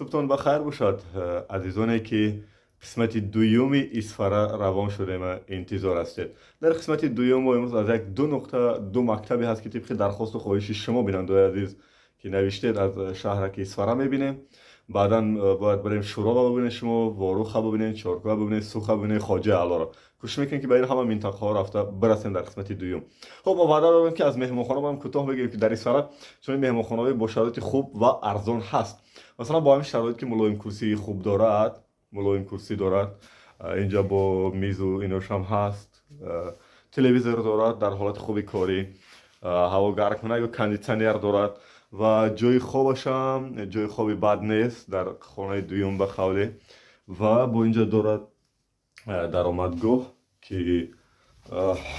صبحتون بخیر باشد عزیزانی که قسمت دویومی اسفره روان شده ما انتظار هستید. در قسمت دویم ما امروز از یک دو مکتبی هست که طبق درخواست و خواهش شما بیننده عزیز که نوشتید از شهر که اسفره میبینیم. بعدا باید بریم شورا ببینید، شما واروخ ببینید، چارکوه ببینید، سوخ ببینید، خواجه علا را کوشش میکنیم که به این همه منطقه ها رفته برسیم در قسمت دوم. خب ما وعده داریم که از مهمانخانه هم کوتاه بگیریم که در اسفره چون مهمانخانه با شرایط خوب و ارزان هست. مثلا با این شرایط که ملایم کرسی خوب دارد، ملایم کرسی دارد، اینجا با میز و ایناش هم هست، تلویزیون دارد در حالت خوبی کاری، هوا گرم کنه یا کاندیشنر دارد و جای خوابش هم جای خوابی بد نیست در خانه دوم به قوله. و با اینجا دارد درآمدگاه که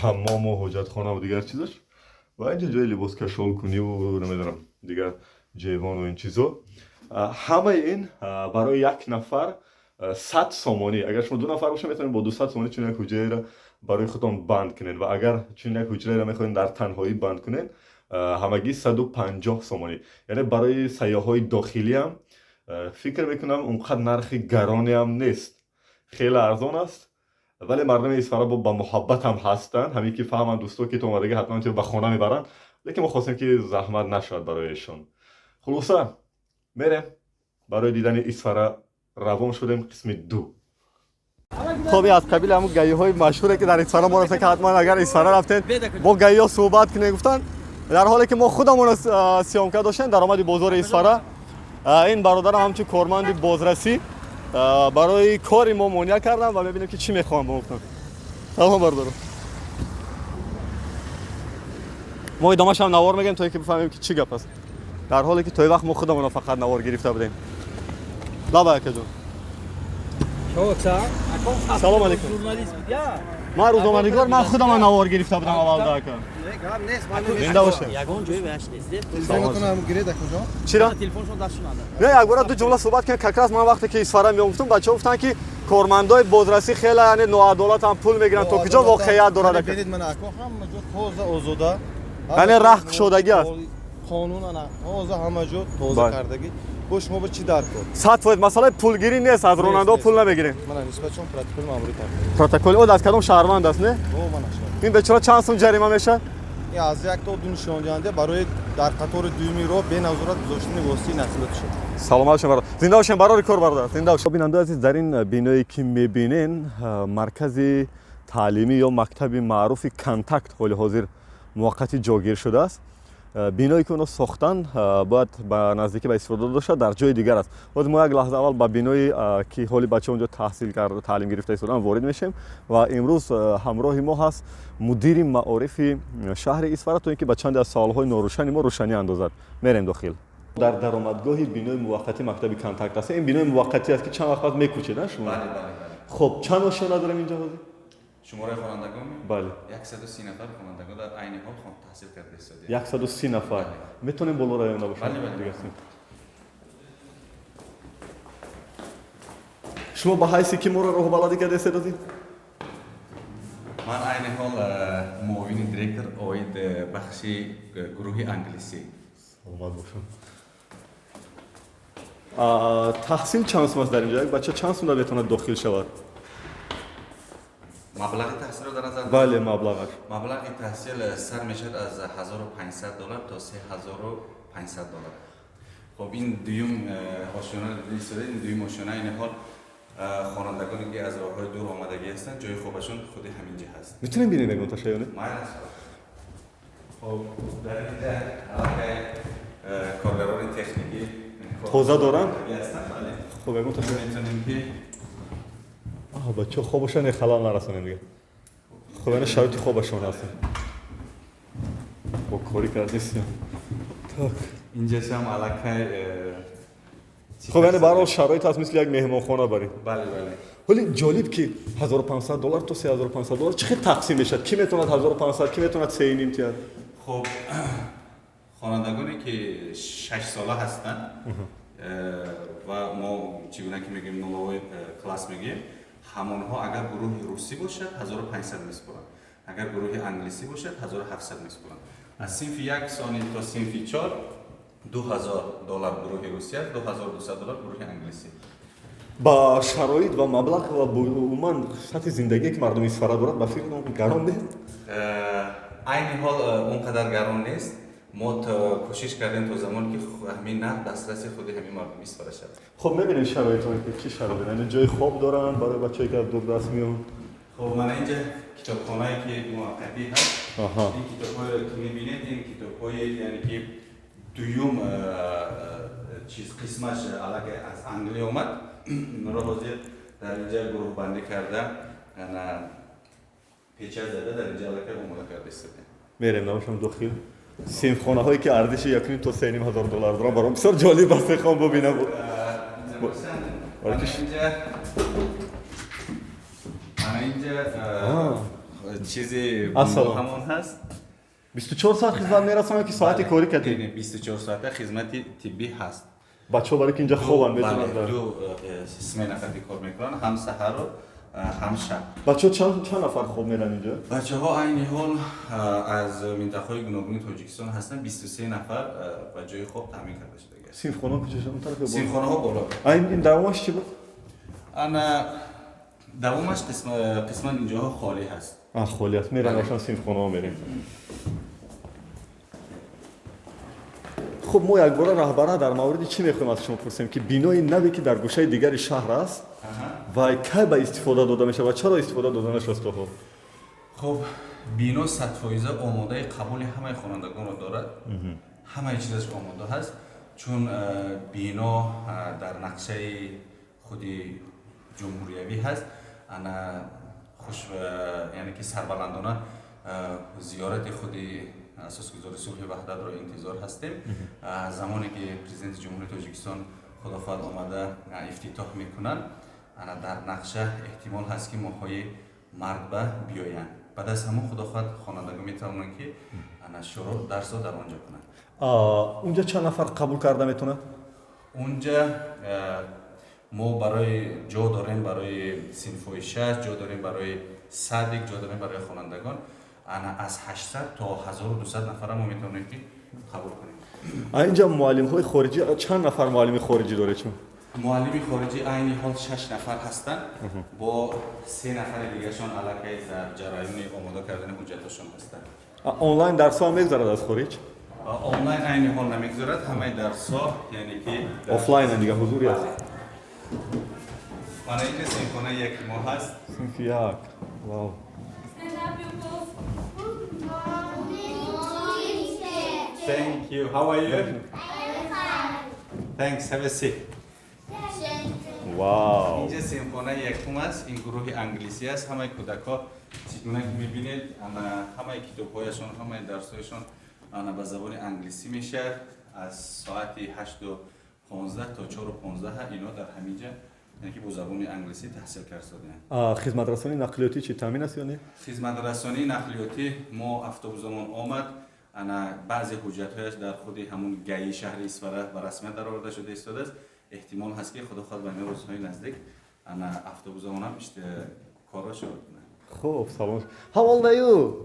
حمام و حاجت خانه و دیگر چیزش و اینجا جای لباس کشول کنی و نمیدونم دیگر جیوان و این چیزا. همه این برای یک نفر 100 سومانی. اگر شما دو نفر باشین میتونید با 200 سومانی چون یک حجره را برای خودتون بند کنین و اگر چون یک حجره را میخواین در تنهایی بند کنین همگی 150 سومانی. یعنی برای سیاحای داخلی هم فکر میکنم اونقدر نرخ گرانی هم نیست، خیلی ارزان است. ولی مردم اسفره با محبت هم هستن، همین که فهمن دوستا که تو اومدگی حتما به خانه میبرن، لیکن ما خواستیم که زحمت نشد برایشون. خلاصه میریم برای دیدن اسفره روان شدیم قسم دو. خب از قبیل همون گیاه های مشهوره که در اسفره ما رفتن که حتما اگر اسفره رفتین با گیاه ها صحبت کنه گفتن، در حالی که ما خودمون سیامکه داشتیم در آمد بازار اسفره. این برادر همچون کارمند بازرسی برای کاری ما مونیا کردم و ببینیم که چی میخوام بگفتم. سلام برادر. ما ادامه‌اش هم نوار میگیم تا اینکه بفهمیم که چی گپ است. در حالی که توی وقت ما خودمون فقط نوار گرفته بودیم. لابا که جون. سلام علیکم. ما روزنامه‌نگار، من خودم نوار گرفته بودم اول داکا. زنده باشه. یگان جوی بهش نیست. تلفنتون هم گیره کجا؟ چرا؟ تلفنشون دستشون نداره. نه یک بار دو جمله صحبت کردن کاکراس. من وقتی که اسفره میافتم بچه‌ها گفتن که کارمندای بازرسی خیلی یعنی نوعدالت هم پول میگیرن. تو کجا واقعیت داره؟ برید من اکو هم جو توزه آزاده. یعنی رخ شدگی است. قانون انا توزه همه جو توزه کردگی. گوش ما به چی در کن؟ 100% مسئله پولگیری نیست، از راننده پول نمیگیریم. من نسبت چون پروتکل ماموری کردم. پروتکل او از کدام شهروند است نه؟ او من اشتباه. این بیچاره چند سوم جریمه میشه؟ این از یک تا دو نشانجنده برای در قطار دومی رو به نظارت گذاشتن واسطه نقلیات شد. سلام شما برادر. زنده باشین برای کار برادر. زنده باشین. بیننده عزیز، در این بینایی که میبینین مرکز تعلیمی یا مکتب معروف کانتاکت حال حاضر موقتی جاگیر شده است. بینایی که اونا ساختن باید به نزدیکی به استفاده داشته در جای دیگر است. باز ما یک لحظه اول به بینایی که حالی بچه اونجا تحصیل کرده تعلیم گرفته استادن وارد میشیم و امروز همراه ما هست مدیر معارف شهر اسفره تا اینکه به چند از سالهای نوروشنی ما روشنی اندازد. میریم داخل. در درآمدگاه بینای موقتی مکتب کانتاکت است. این بینای موقتی است که چند وقت بعد میکوچه نه شما؟ بله. خب چند ماشین داریم اینجا حاضر؟ شماره خوانندگان بله 130 نفر خوانندگان در عین حال تحصیل کرده استادی. 130 نفر. میتونیم بالا راه نباشیم. بله. دیگه شما به حیثی که ما رو راهبردی کرده استادی؟ من عین حال معاون دیرکتور اوید بخش گروه انگلیسی. سلامت باشم. تحصیل چند سال است در اینجا؟ یک بچه چند سال میتونه داخل شود؟ مبلغ تحصیل رو در نظر بله مبلغش. مبلغ تحصیل سر میشد از 1500 دلار تا 3500 دلار. خب این دویم آشنا لیسته این دویم آشنا این حال خوانندگانی که از راههای دور آمدگی هستن جای خوبشون خود همینجا هست. میتونیم ببینیم یک متشایانه؟ خب در اینجا علاقه کارگران تکنیکی توزه دارن؟ بله. خب یک متشایانه میتونیم که بچه خوبشون خلال نرسونیم دیگه. خب یعنی شرایط خوبشون هستن. با کاری کردیستیم. تاک. اینجا هم علاقه خب یعنی برای شرایط هست مثل یک مهمانخانه بریم. بله. ولی جالب که 1500 دلار تا 3500 دلار چقدر تقسیم میشه؟ کی میتونه 1500 کی میتونه 3 امتیاز؟ خب خوانندگانی که 6 ساله هستن و ما چگونه که میگیم نولوی کلاس میگیم همونها اگر گروه روسی باشد 1500 میسپرن، اگر گروه انگلیسی باشد 1700 میسپرن. از صنف 1 ثانی تا صنف 4 $2000 گروه روسیه، $2200 گروه انگلیسی. با شرایط و مبلغ و عموما سطح زندگی که مردم اسفرا دارند به فکر اون گران نیست. عین حال اونقدر گران نیست. ما کوشش کردیم تا زمانی که همین نفت دسترسی خود همین مردم اسفرا شد. خب میبینید شرایط های چی شرایط دارن؟ جای خواب دارن برای بچه‌ای که دور دست میان. خب من اینجا کتابخانه‌ای که موقتی هست. این کتاب‌هایی که می‌بینید این کتاب‌های یعنی که دوم چیز قسمش علاقه از انگلیس اومد. اینا رو حاضر در اینجا گروه بندی کرده. انا پیچه زده در اینجا علاقه اومده کرده است. میریم نامشون داخل. سینفخانه هایی که ارزش $1.5 تا $3,500 دارن برام بسیار جالب است بخوام ببینم. اینجا چیزی همون هست. 24 ساعت خدمت میرسن که ساعتی کاری کردین. 24 ساعته خدمت طبی هست. بچه‌ها برای که اینجا خوابن میتونن. دو سه نفری کار میکنن، هم سحر و هم شب. بچه‌ها چند نفر خواب میرن اینجا؟ بچه‌ها عین حال از منطقه‌های گوناگون تاجیکستان هستن، 23 نفر و جای خواب تامین کرده شده. سینفخانه کجاست؟ اون طرف بالا. سینفخانه ها بالا. این دوامش چی بود؟ انا دوامش قسم اینجاها خالی هست. خالی است. میرن اصلا سینفخانه ها میریم. خب ما یک بار رهبرا در مورد چی میخوایم از شما پرسیم که بینای نوی که در گوشه دیگری شهر است و کی به استفاده داده میشه و چرا استفاده داده نشده ها؟ خب بینا 100% آماده قبول همه خوانندگان رو دارد. همه چیزش آماده هست چون بینا در نقشه خودی جمهوریوی هست. انا خوش یعنی که سربلندانه زیارت خودی اساسگزار صلح وحدت را انتظار هستیم. زمانی که پرزیدنت جمهوری تاجیکستان خداخواد آمده افتتاح میکنن در نقشه احتمال هست که ماهای مرد بیاین. بعد از همون خداخواد خوانندگان میتونن که شروع درس در آنجا کنن. اونجا چند نفر قبول کرده میتونه؟ اونجا ما برای جا داریم برای صنف‌های 6 جا داریم برای صدق جا داریم برای خوانندگان. از 800 تا 1200 نفر ما میتونیم که قبول کنیم. اینجا معلم های خارجی چند نفر معلم خارجی داره چون؟ معلم خارجی عین حال 6 نفر هستن با 3 نفر دیگه شون علاقه در جریان آماده کردن حجتشون هستن. آنلاین درس ها میگذرد از خارج؟ آنلاین عین حال نمیگذرد، همه درس ها یعنی که آفلاین دیگه حضوری است. من اینجا سینفخانه یک ما هست. صنف یک. واو. Thank you. How are you? Thanks. Have a seat. واو. اینجا سیمفونه یکم است. این گروه انگلیسی است. همه کودک‌ها چگونه که می‌بینید همه کتاب‌هایشون، همه درس‌هایشون به زبان انگلیسی میشه. از ساعت 8:15 تا 4:15 اینا در همینجا یعنی که با زبان انگلیسی تحصیل کردن. خدمت رسانی نقلیاتی چی تامین است یا نه؟ خدمت رسانی نقلیاتی ما افته آمد. انا بعضی حجت‌هایش در خود همون گایی شهر اسفرا به رسمیت درآورده شده است. احتمال هست که خدا خود به روزهای نزدیک انا افته هم کارا شروع کنه. خب سلام. How old are you?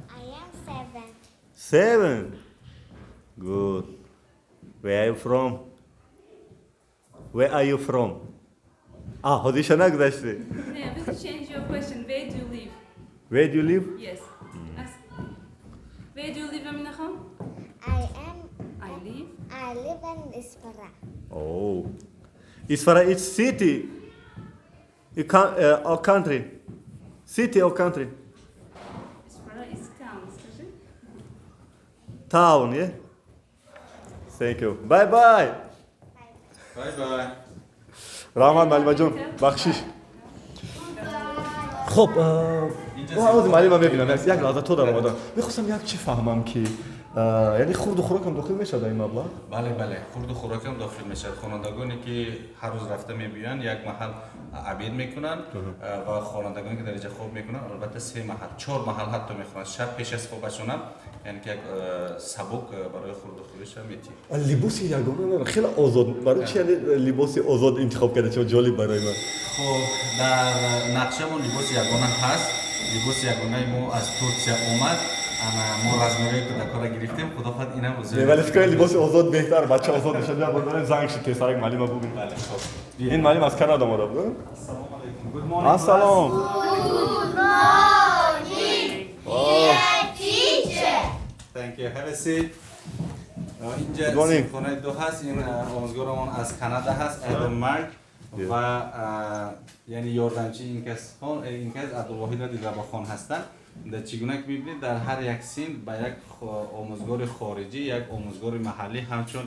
I am 7. Good. Where are you from? Where are you from? حاضیشا نگذاشتی. Yeah, please change your question. Where do you live? Where do you live? Yes. Ask. Where do you live, Amina Khan? I live in Isfara. Oh. Isfara is city. Or country. City or country? Isfara is town, especially. Town, yeah? Thank you. Bye bye. Bye bye. رحمان معلم جان بخشش. خب آواز معلم میبینم یک لحظه تو در اومدن میخواستم یک چی فهمم که یعنی خورد و خوراک هم داخل میشه در این مبلغ؟ بله خورد و خوراک هم داخل میشه. خوانندگانی که هر روز رفته میبینن یک محل عبید میکنن و خوانندگانی که در اینجا خواب میکنن البته 3 محل 4 محل حتی میخونن. شب پیش از خوابشون هم یعنی که یک سبک برای خورد و خوریش هم میتی. لباس یگانه نه خیلی آزاد برای چی یعنی لباس آزاد انتخاب کرده چون جالب برای من. خب در نقشه ما لباس یگانه هست. لباس یگانه ما از ترکیه اومد. ما رزماری کودک‌ها را گرفتیم خدا خواهد اینم بزرگ ولی فکر کنم لباس آزاد بهتر بچه آزاد میشه بیا بردن زنگ شد پسرک معلم ابو ببین. بله خب این معلم از کانادا اومده بود. السلام علیکم گود مورنینگ سلام. Thank you. Have a seat. اینجا Good morning. سیمفونی 2 هست. این آموزگارمون از کانادا هست. ادم مارک و یعنی یاردمچی این کس عبدالواحد دیلربا خان هستند. در چگونه که می‌بینید در هر یک سین با یک آموزگار خارجی یک آموزگار محلی همچون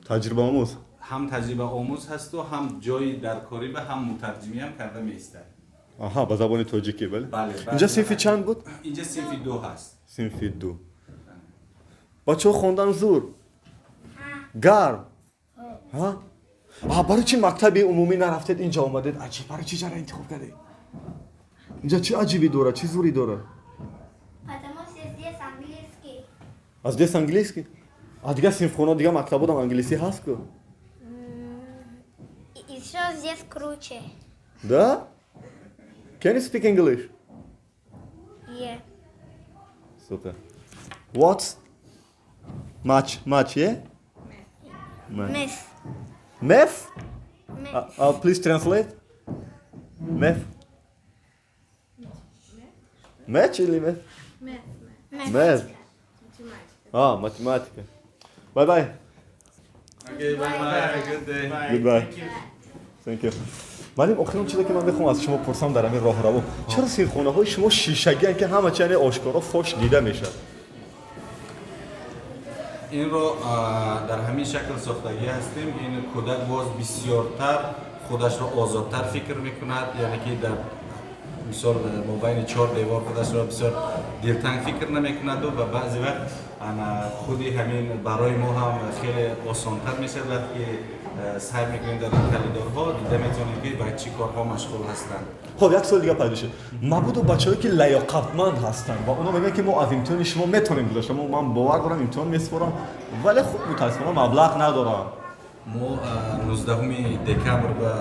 تجربه آموز. هم تجربه آموز هست و هم جای در کاری و هم مترجمی هم کرده می‌ایستد. آها با زبان تاجیکی بله. بله. اینجا صنف چند بود؟ اینجا صنف 2 هست. صنف 2. بچه خوندن زور. گرم. ها؟ برای چی مکتب عمومی نرفتید اینجا اومدید؟ عجیب برای چی جرا انتخاب کردید؟ اینجا چی عجیبی داره؟ چی زوری داره؟ Потому что здесь английский. از دیس انگلیسی؟ دیگه صنف‌خونا دیگه مکتبات هم انگلیسی هست که. Еще здесь круче. Да? Can you speak English? Yeah. Super. What? Match, yeah? Miss. Meth? Miss. Please translate. Meth. Match или meth? Meth. Математика. Bye bye. Okay, bye bye. Good day. Goodbye. Thank you. ولی آخرین چیزی که من بخوام از شما پرسم در همین راه رو چرا سیرخونه های شما شیشگی هستند که همه چیز آشکارا فاش دیده میشه؟ این رو در همین شکل ساختگی هستیم. این کودک باز بسیارتر خودش رو آزادتر فکر میکند، یعنی که در مثال مابین 4 دیوار خودش رو بسیار دلتنگ فکر نمیکند و بعضی وقت خودی همین برای ما هم خیلی آسانتر میشه وقتی سعی میکنیم در این کلیدارها دیده میتونیم که با چی کارها مشغول هستند. خب یک سوال دیگه پیدا شد. مبادا بچه‌ای که لیاقتمند هستند و اونا میگن که ما از امتحان شما میتونیم گذاشته، من باور دارم امتحان میسپارم ولی خب متاسفانه مبلغ ندارم. ما 19 دکمبر به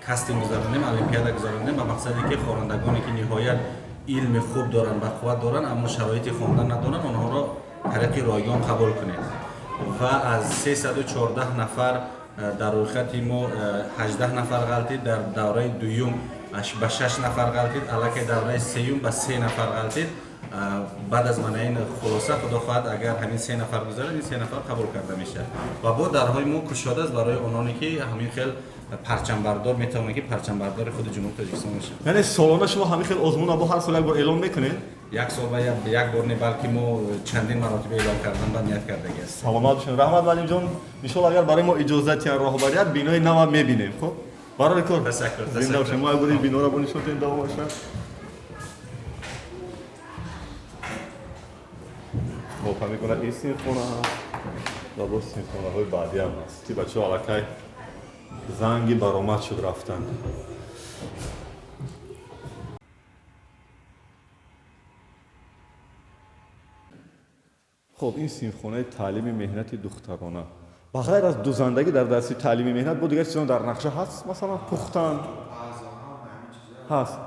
کاستینگ گذارانیم، المپیادا گذارانیم با مقصدی که خوانندگانی که نهایت علم خوب دارن و قوت دارن اما شرایط خواندن ندارن آنها را طریق رایگان قبول کنیم و از 314 نفر در روی خط ما 18 نفر غلطید، در دوره دوم به 6 نفر غلطید، الکی دوره سوم به 3 نفر غلطید. بعد از من این خلاصه خدا خواهد اگر همین 3 نفر گذارن این 3 نفر قبول کرده میشه و با درهای ما کشاده است برای اونانی که همین خیل پرچم بردار میتونه که پرچم بردار خود جمهوری تاجیکستان باشه. یعنی سالانه شما همین خیلی آزمون با هر سال یک بار اعلام میکنید؟ یک سال و یک بار نه بلکه ما چندین مراتب اعلام کردن و نیت کردگی است. سلامت باشین. رحمت معلم جان ان شاء الله اگر برای ما اجازه یا راهبریت بینای نو میبینیم. خب برای کار زنده باشین. ما اگر بینا رو بونیشون داو باشه. ما فهمی کنه این سیمفونه هست و با سیمفونه های بعدی هم هست که بچه ها علاقه زنگی برآمد شد رفتن. خب این سیمفونه تعلیم مهنت دخترانه با غیر از دوزندگی در درس تعلیم مهنت بود دیگه چیزا در نقشه هست مثلا پختن هست.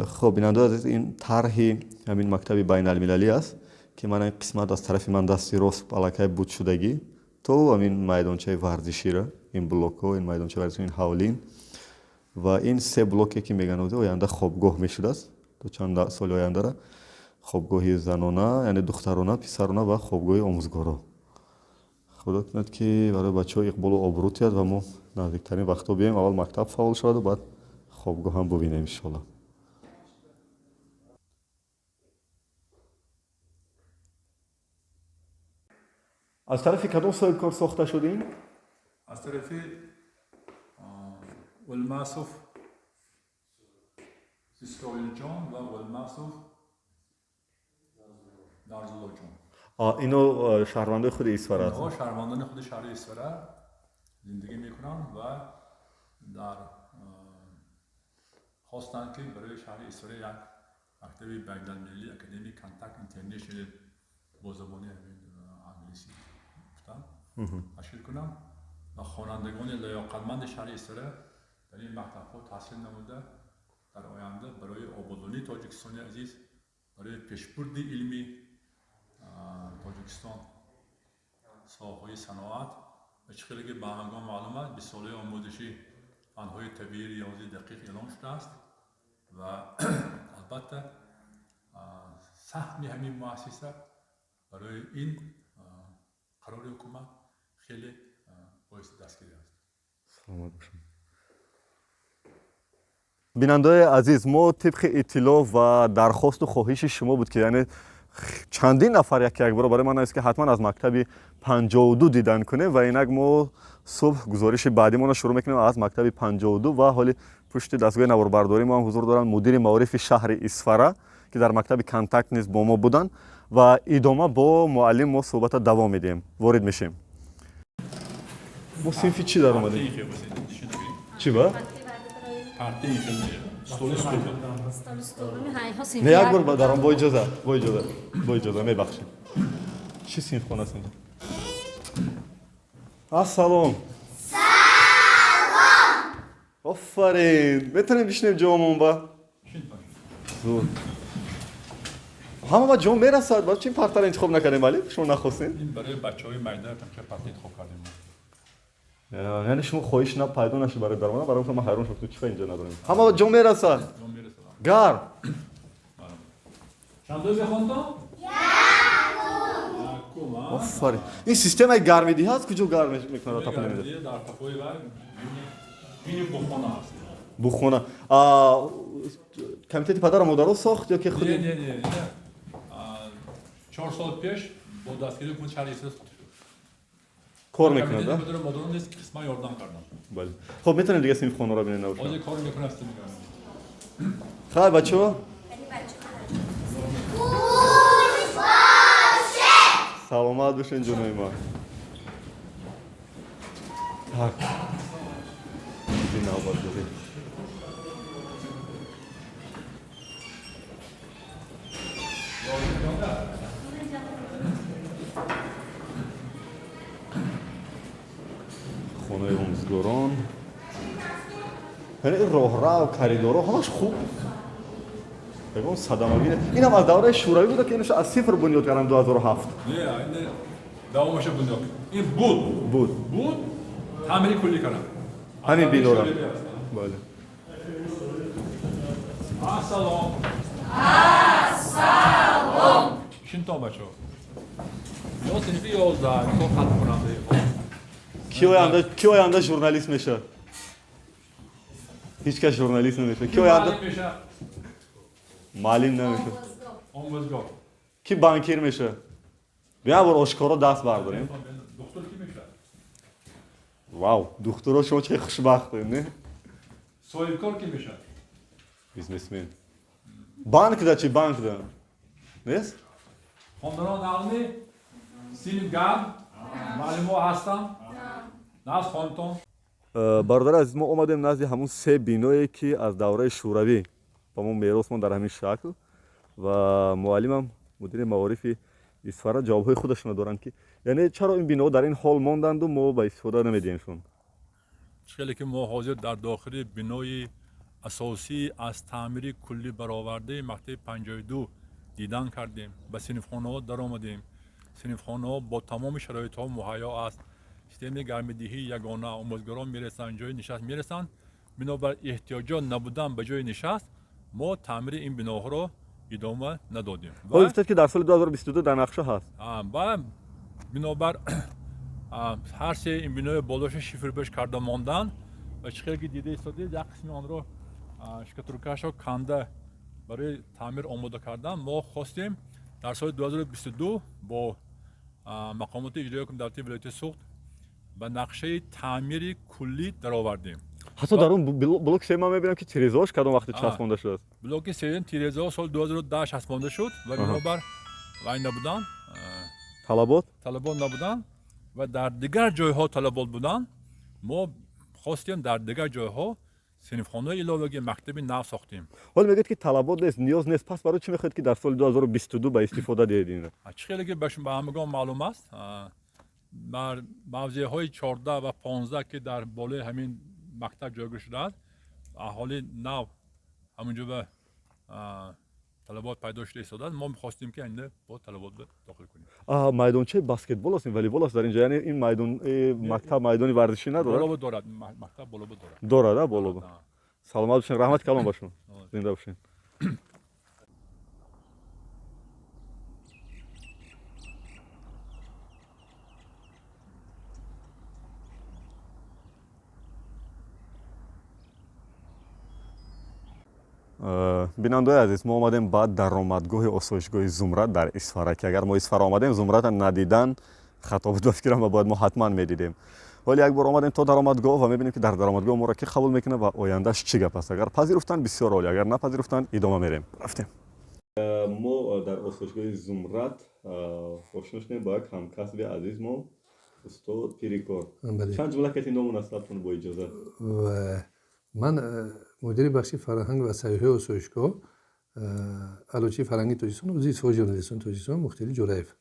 خب بیننده عزیز این طرح همین مکتب بین المللی است که من این قسمت از طرف من دستی راست علاقه بود شدگی تو همین میدانچه ورزشی را این بلوک ها این میدانچه ورزشی این حولین و این 3 بلوکی که میگن بوده آینده خوابگاه میشد است تو چند سال آینده را خوابگاهی زنانه یعنی دخترانه پسرانه و خوابگاه آموزگارا. خدا کند که برای بچه‌ها اقبال و آبرو تیاد و ما نزدیکترین وقتا بیایم اول مکتب فعال شود و بعد خوابگاه هم ببینیم ان شاء الله. از طرف کدوم صاحب کار ساخته شدین؟ از طرف ولماسوف اسرائیل جان و ولماسوف نارزلو جان. اینو شهروندای خود اسفر هست. اینها شهروندان خود شهر اسفر زندگی میکنن و در خواستن که برای شهر اسفر یک مکتب بین‌المللی اکادمی کانتاکت اینترنشنال با زبان انگلیسی گفتم تشکیل کنم و خوانندگان لیاقتمند شهر استره در این مکتب‌ها تحصیل نموده در آینده برای آبادانی تاجیکستان عزیز برای پیشبرد علمی تاجیکستان ساحه‌های صنعت و چقدر که به هنگام معلومات به ساله آموزشی فن‌های طبیعی ریاضی دقیق اعلام شده است و البته سهمی همین مؤسسه برای این قرار حکومت خیلی باعث دستگیری است. سلامت باشین. بیننده عزیز، ما طبق اطلاع و درخواست و خواهش شما بود که یعنی چندین نفر یک بار برای من است که حتما از مکتب 52 دیدن کنه و اینک ما صبح گزارش بعدی ما شروع میکنیم از مکتب 52 و حالی پشت دستگاه نواربرداری ما هم حضور دارن مدیر معارف شهر اسفره که در مکتب کانتاکت نیز با ما بودن و ادامه با معلم ما صحبت دوام میدیم. وارد میشیم. ما صنفی چی در اومدیم؟ چی با؟ نه یک بار دارم با اجازه میبخشید. چی صنف خونه است اینجا؟ سلام. آفرین. میتونیم بشینیم جامون با؟ زود. همه با جام میرسد. باید چین پرتر انتخاب نکنیم ولی شما نخواستین؟ این برای بچه‌های مایدار که پرت انتخاب کردیم. یعنی شما خواهش پیدا نشه برای درمان برای ما حیران شد تو چی اینجا نداریم. همه با جام میرسد. گرم. چند روز بخوندم؟ آفرین. این سیستم گرمیدی هست کجا گرم میکنه تا در پاپوی و این بخونه است. بخونه. کمیته پدر و مادر ساخت یا که خودی؟ نه 4 سال پیش با دستگیری حکومت شهر اسفر کار میکنه ده؟ کمیته پدر و مادر نیست که قسمت یاردم کردم. بله. خب میتونید دیگه صنف خونه را ببینید نوشته. آیا کار میکنه است میگم. خیلی بچه‌ها. سلامت باشین جونای ما. tak. این آباد بزید. خونه امزگاران. یعنی راه و کریدورها همش خوب. بگم صدمگینه. این هم از دوره شوروی بوده که اینش از صفر بنیاد کردن 2007. نه این دوامش بنیاد. این بود. تعمیر کلی کردن. همین بنا را. بله. سلام. شین تا بچه. یا سنفی 11 تو ختم کننده. کی آینده ژورنالیست میشه؟ هیچ کس ژورنالیست نمیشه. کی آینده معلم نمیشه. آموزگار. کی بانکیر میشه؟ بیا بر آشکارا دست برداریم. دکتر کی میشه؟ واو، دکترها شما چه خوشبختین نه؟ صاحبکار کی میشه؟ بیزنسمن. بانک دا چی بانک دا؟ نیست؟ خواندنان علمی سینیم گرم معلم ها هستن نه خواندتون برادر عزیز ما اومدیم نزد همون سه بینایی که از دوره شوروی با ما میراث مون در همین شکل و معلمم مدیر معارف اسفره جوابهای خودشون دارن که یعنی چرا این بیناها در این حال ماندند و ما به استفاده نمیدیمشون. چقدر که ما حاضر در داخل بینای اساسی از تعمیر کلی برآورده مکتب 52 دیدن کردیم. به صنفخانه‌ها در آمدیم. صنفخانه‌ها با تمام شرایط‌ها مهیا است. سیستم گرم‌دهی یگانه آموزگاران میرسن جای نشست میرسن. بنابر احتیاجات نبودن به جای نشست ما تعمیر این بناها را ادامه ندادیم. گفتید که در سال 2022 در نقشه هست. و بنابر هر سه این بنای بالاش شیفر بش کرده ماندن و چقدر که دیده ایستاده یک قسمی آن را شکترکش ها کنده برای تعمیر آماده کردن. ما خواستیم در سال 2022 با مقامات اجرایی حکومت ولایت سوخت به نقشه تعمیر کلی در آوردیم. حتی در اون بلوک 3 من میبینم که تیره‌هاش کدام وقت چسبانده شده است. بلوک 3 تیره‌ها سال 2010 چسبانده شد و بنابر وای نبودن طلبات نبودن و در دیگر جایها طلبات بودن. ما خواستیم در دیگر جایها синфхонаи иловагӣ мактаби нав сохтем. ҳол мегӯед ки талабот нест, ниёз нест. Пас барои чӣ мехоҳед ки дар соли 2022 ба истифода диҳед? чӣ хеле ки ба ҳамагон маълум аст, бар мавзеъҳои 14 ва 15 ки дар болои ҳамин мактаб ҷойгир шудааст, аҳоли нав ҳамунҷо ба талабот пайдо шуда истодааст. мо мехостем ки айнда бо талабот дохил кунем. майдончаи баскетбол аст, волейбол аст дар инҷо, яъне ин мактаб майдони варзишӣ надорад? болобод дорад, мактаб болобод дорад. дорад болобод. саломат бошед, раҳмати калон ба шумо. зинда бошед. бинандаои азиз, мо омадем ба даромадгоҳи осоишгоҳи Зумрад дар Исфара, ки агар мо Исфара омадем, Зумрадро надидан хато буд. фикрам бояд мо ҳатман медидем. ҳоле як бор омадем то даромадгоҳ ва мебинем ки дар даромадгоҳ моро ки қабул мекунад ва ояндаш чӣ гап аст. агар пазируфтанд бисёр оли, агар напазируфтанд идома мерем. рафтем. мо дар осоишгоҳи Зумрад ошно шудем ба як ҳамкасби азиз мо, устод Пирикор. чанд ҷумла кати ному наслабтон бо иҷоза? من مدیر بخش فرهنگ و سیاحت آسایشگاه علوچی فرهنگی توجیه‌سان و زیست ژورنالیسم توجیه‌سان مختلف جورایف.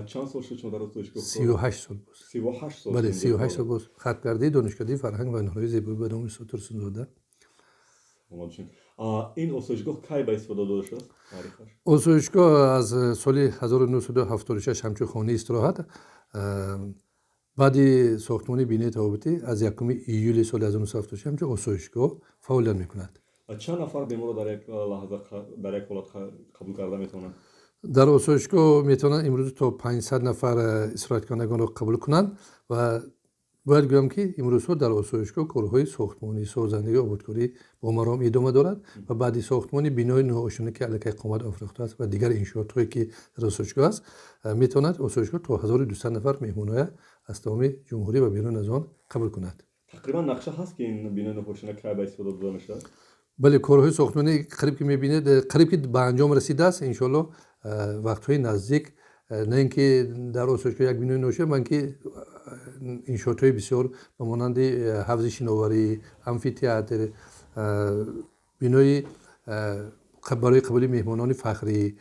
چند سال شد شما در آسایشگاه؟ 38 سال بود. 38 سال. بله 38 سال بود. خطگردی دانشکده فرهنگ و هنرهای زیبایی به نام استاد ترسون داده. این آسایشگاه کی به استفاده داده شد؟ تاریخش؟ آسایشگاه از سال 1976 همچون خانه استراحت بعد ساختمان بینه تابوتی از 1 ایول سال 1976 همچون آسایشگاه فعالیت میکند. چند نفر بیمار در یک لحظه در یک حالت قبول کرده میتونن؟ در آسایشگاه میتونن امروز تا 500 نفر استراحت کنندگان را قبول کنند و باید گویم که امروز در آسایشگاه کارهای ساختمانی، سازندگی، آبادکاری با مرام ادامه دارد و بعد ساختمان بینای نوآشنا که علیه اقامت آفریخته است و دیگر انشاءاتی که در آسایشگاه است میتواند آسایشگاه تا 1200 نفر مهمانای از تمام جمهوری و بیرون از آن قبول کند. تقریبا نقشه هست که این بینای نوآشنا کی به استفاده داده میشه؟ بله کارهای ساختمانی قریب که میبینید قریب که به انجام رسیده است ان شاء الله وقت‌های نزدیک نه اینکه در آسایشگاه یک بینای نوآشنا بلکه انشاءات‌های بسیار به مانند حوض شناوری، آمفی‌تئاتر، بینای برای قبول مهمانان فخری،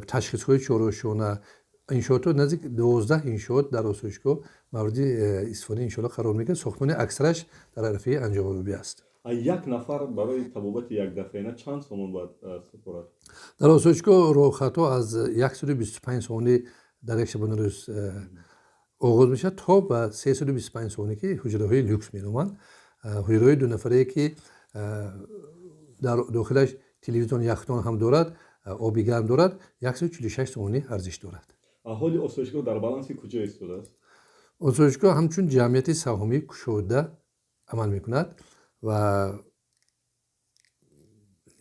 تشخیص‌های چهارشانه، انشاءات نزدیک 12 انشاءات در آسایشگاه مورد استفاده ان شاء الله قرار میگیرد. ساختمان اکثرش در عرفه انجام‌یابی است. یک نفر برای طبابت یک دفعه چند تومان باید سپرد؟ در آسایشگاه راهخطا از 125 ثانیه در یک شبانه روز آغاز میشه تا به 325 ثانیه که حجره‌های لوکس می‌نامند. حجره‌های دو نفره که در داخلش تلویزیون یخدان هم دارد، آبی گرم دارد، 146 ثانیه ارزش دارد. اهالی آسایشگاه در بالانس کجا ایستاده است؟ آسایشگاه همچون جمعیت سهامی گشوده عمل میکند و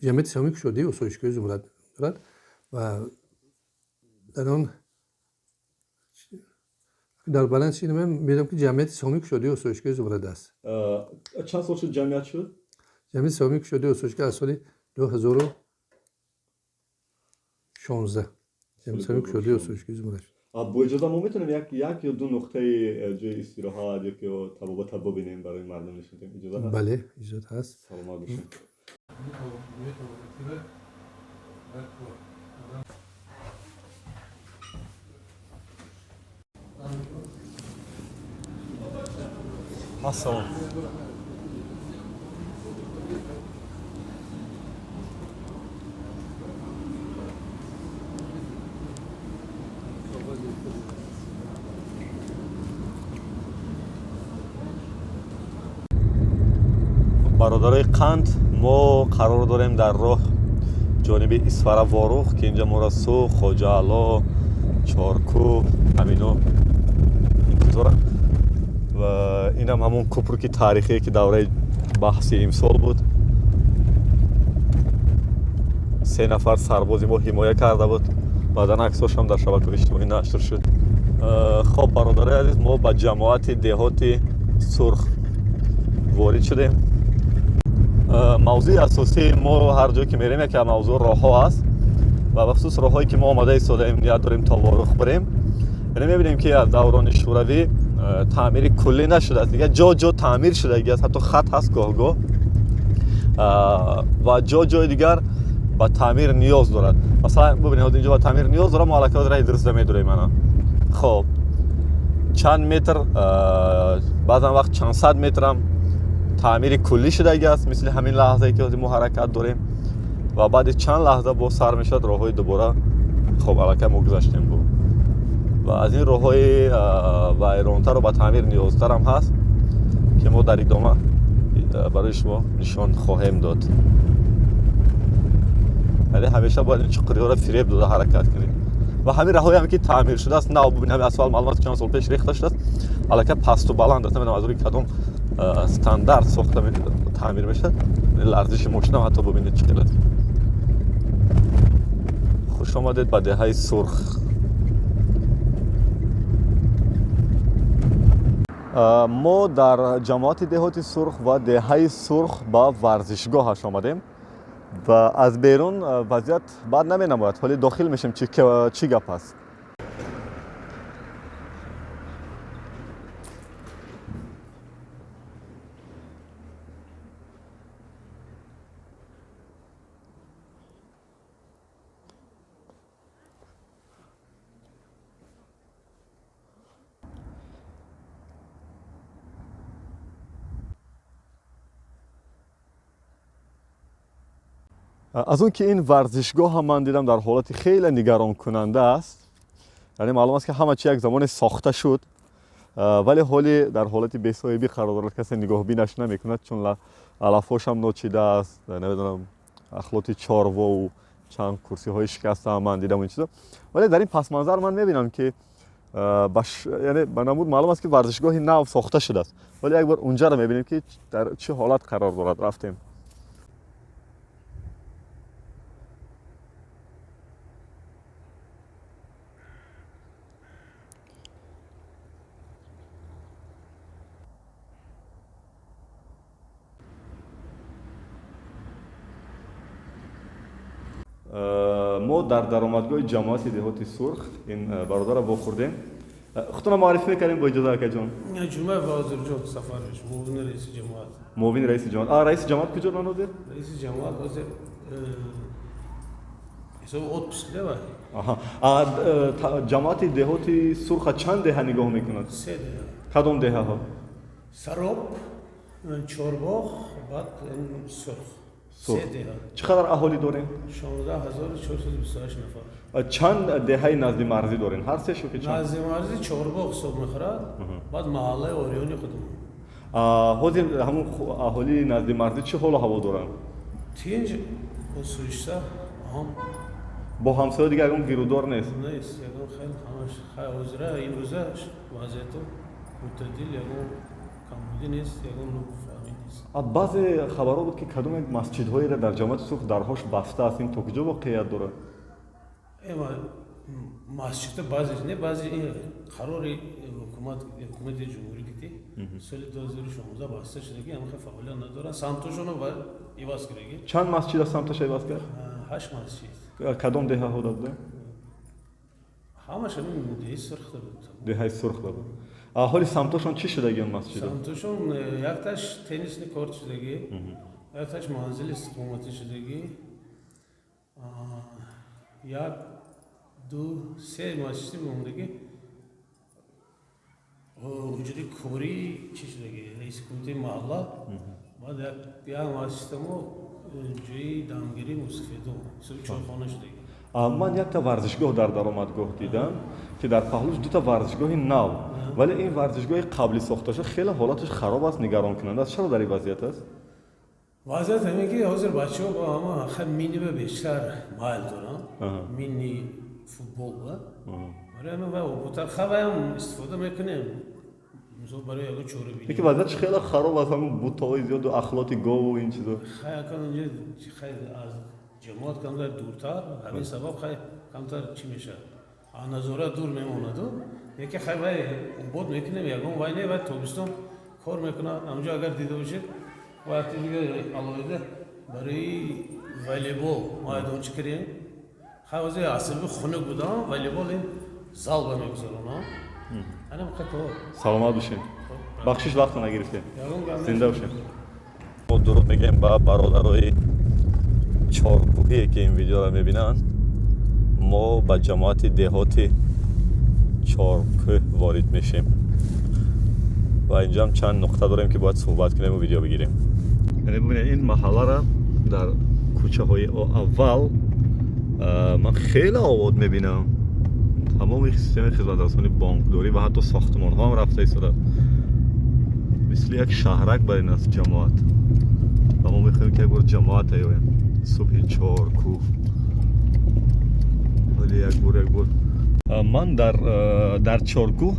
جمعیت سهامی گشوده آسایشگاه زمرد دارد و در آن در بالانس این من میدونم که جمعیت سهامی گشوده آسایشگاه زمرد است. چند سال شد جمعیت شد؟ جمعیت سهامی گشوده آسایشگاه از سال 2016 جمعیت سهامی گشوده آسایشگاه زمرد شد. با اجازه ما میتونیم یک یا دو نقطه جای استراحت یا که طبابت ببینیم برای مردم نشون بدیم؟ اجازه هست؟ بله اجازه هست. سلامت باشین. السلام. برادرای قند ما قرار داریم در راه جانب اسفره واروخ که اینجا ما را سو خوجالا چارکو همینو اینطوره و این هم همون کپرکی تاریخی که دوره بحثی امسال بود. 3 نفر سربازی ما حمایه کرده بود، بعدا عکساش هم در شبکه اجتماعی نشر شد. خب برادرای عزیز ما به جماعت دهات سرخ وارد شدیم. موضوع اساسی ما هر جایی که میریم یک موضوع راه ها است و بخصوص راه هایی که ما آماده ایستاده نیت داریم تا واروخ بریم. یعنی میبینیم که از دوران شوروی تعمیر کلی نشده است دیگه، جا جا تعمیر شده است، حتی خط هست گاه و جای دیگر با تعمیر نیاز دارد. مثلا ببینید اینجا با تعمیر نیاز داره مالکات راه درست نمیدونه منو. خب چند متر بعضا وقت چند صد متر هم تعمیر کلی شده است، مثل همین لحظه که ما حرکت داریم و بعد چند لحظه با سر میشد راههای دوباره خب علاقه ما گذاشتیم بود و از این راههای ویرانتر و با تعمیر نیازتر هم هست که ما در ادامه برای شما نشان خواهیم داد. ولی همیشه باید این چقدری ها را فریب داده حرکت کنید و همین راههایی هم که تعمیر شده است نه ببین همین اسفال معلومات چند سال پیش ریخته شده است علاقه پست و بلند است. نمیدونم از روی کدوم استاندارد ساخته تعمیر میشه. لرزش ماشین هم حتی ببینید چقدر است. خوش آمدید به دهه سرخ. ما در جماعت دهات سرخ و دهه سرخ با ورزشگاهش آمدیم و از بیرون وضعیت بد نمی نماید ولی داخل میشیم چی گپ است. از اون که این ورزشگاه هم من دیدم در حالت خیلی نگران کننده است، یعنی معلوم است که همه چی یک زمان ساخته شد ولی حالی در حالت بی‌صاحبی قرار دارد، کسی نگاه بینش نمیکند چون علفاش هم ناچیده است، نمیدونم اخلاط چاروا و چند کرسی های شکسته هم من دیدم این چیزا. ولی در این پس منظر من میبینم که یعنی به نمود معلوم است که ورزشگاهی نو ساخته شده است ولی یک بار اونجا رو میبینیم که در چه حالت قرار دارد. رفتیم ما در درآمدگاه جماعت دهات سرخ این برادر را خوردیم. خودتون معرفی می‌کنیم با اجازه آقا جان. جمعه بازرجان سفرش معاون رئیس جماعت. معاون رئیس جماعت. رئیس جماعت کجا نانوده؟ رئیس جماعت واسه حساب اتوبوس ده. آها. جماعت دهات سرخ چند دهه نگاه می‌کند؟ 3 دهه. کدام دهه ها؟ سراب، چورباغ، بعد سرخ. 3 دهه. چقدر اهالی دارین؟ 16428 نفر. چند دهه نزد مرزی دارین؟ هر سه شو که چند؟ نزد مرزی چورباغ صبح میخورد، بعد محله اوریانی خودمون. حاضر همون اهالی نزد مرزی چه حال و هوا دارن؟ تینج با سویشته هم با همسایه دیگه اون گیرودار نیست؟ نیست، یکم خیلی همش خیلی حاضره این روزش وضعیت معتدل یکم کمبودی نیست، یکم فهمی نیست. بعضی خبرها بود که کدوم یک مسجدهایی را در جماعت سرخ درهاش بسته است، این تا کجا واقعیت داره؟ مسجد بعضی نه بعضی قرار حکومت جمهوری دیدی سال 2016 بسته شده که همه فعالیت ندارن، سمتشون رو باید ایواز کرده. چند مسجد از سمتش ایواز کرد؟ 8 مسجد. کدام دهه ها داده؟ همش همین دهه سرخ بود. دهه سرخ بود. حالی سمتشون چی شده اون مسجد؟ سمتشون یک تاش تنیس کورت شدگی، یک تاش منزل استقامتی شدگی، یک دو سه مسجد موندگی. وجودی کوری چی شدگی؟ رئیس کمیته محله. بعد یک مسجد ما جوی دامگیری مصفیدو، سوی چهارخانه شدگی. من یک تا ورزشگاه در درآمدگاه دیدم که در پهلوش دو تا ورزشگاه نو، ولی این ورزشگاه قبلی ساخته شده خیلی حالتش خراب است، نگران کننده است. چرا در این وضعیت است؟ وضعیت همین که حاضر بچه‌ها با ما خیلی مینی به بیشتر مایل دارن، مینی فوتبال برای همین و بوتر خیلی هم استفاده میکنیم مثلا برای اگه چوره بینیم. یکی وضعیتش خیلی خراب است، همون بوت‌های زیاد و اخلاطی گاو و این چیزا. خیلی خیلی از جماعت کمتر دورتر، همین سبب خیلی کمتر چی میشه؟ نظارت دور میموند و یکی خیلی بود میکنیم یکم وای نه بعد تابستون کار میکنه. همونجا اگر دیده باشید وقتی دیگه علاوه برای والیبال میدانچه کردیم خیلی اصلا خنک بودم والیبال این زال بمیگذارم. انا خیلی سلامت باشین. بخشش وقت نگرفتیم. زنده باشین. ما درود میگیم با برادرای چهارکوهی که این ویدیو رو میبینن. ما با جماعت دهات چهارکوه وارد میشیم و اینجا هم چند نقطه داریم که باید صحبت کنیم و ویدیو بگیریم. یعنی ببینید این محله را در کوچه های اول من خیلی آباد میبینم. تمام سیستم خدمت رسانی بانکداری و حتی ساختمان ها هم رفته ایستاده. مثل یک شهرک بر این است جماعت. و ما میخوایم که یک بار جماعت ایویم صبح چهارکوه. ولی یک بار من در چهارکوه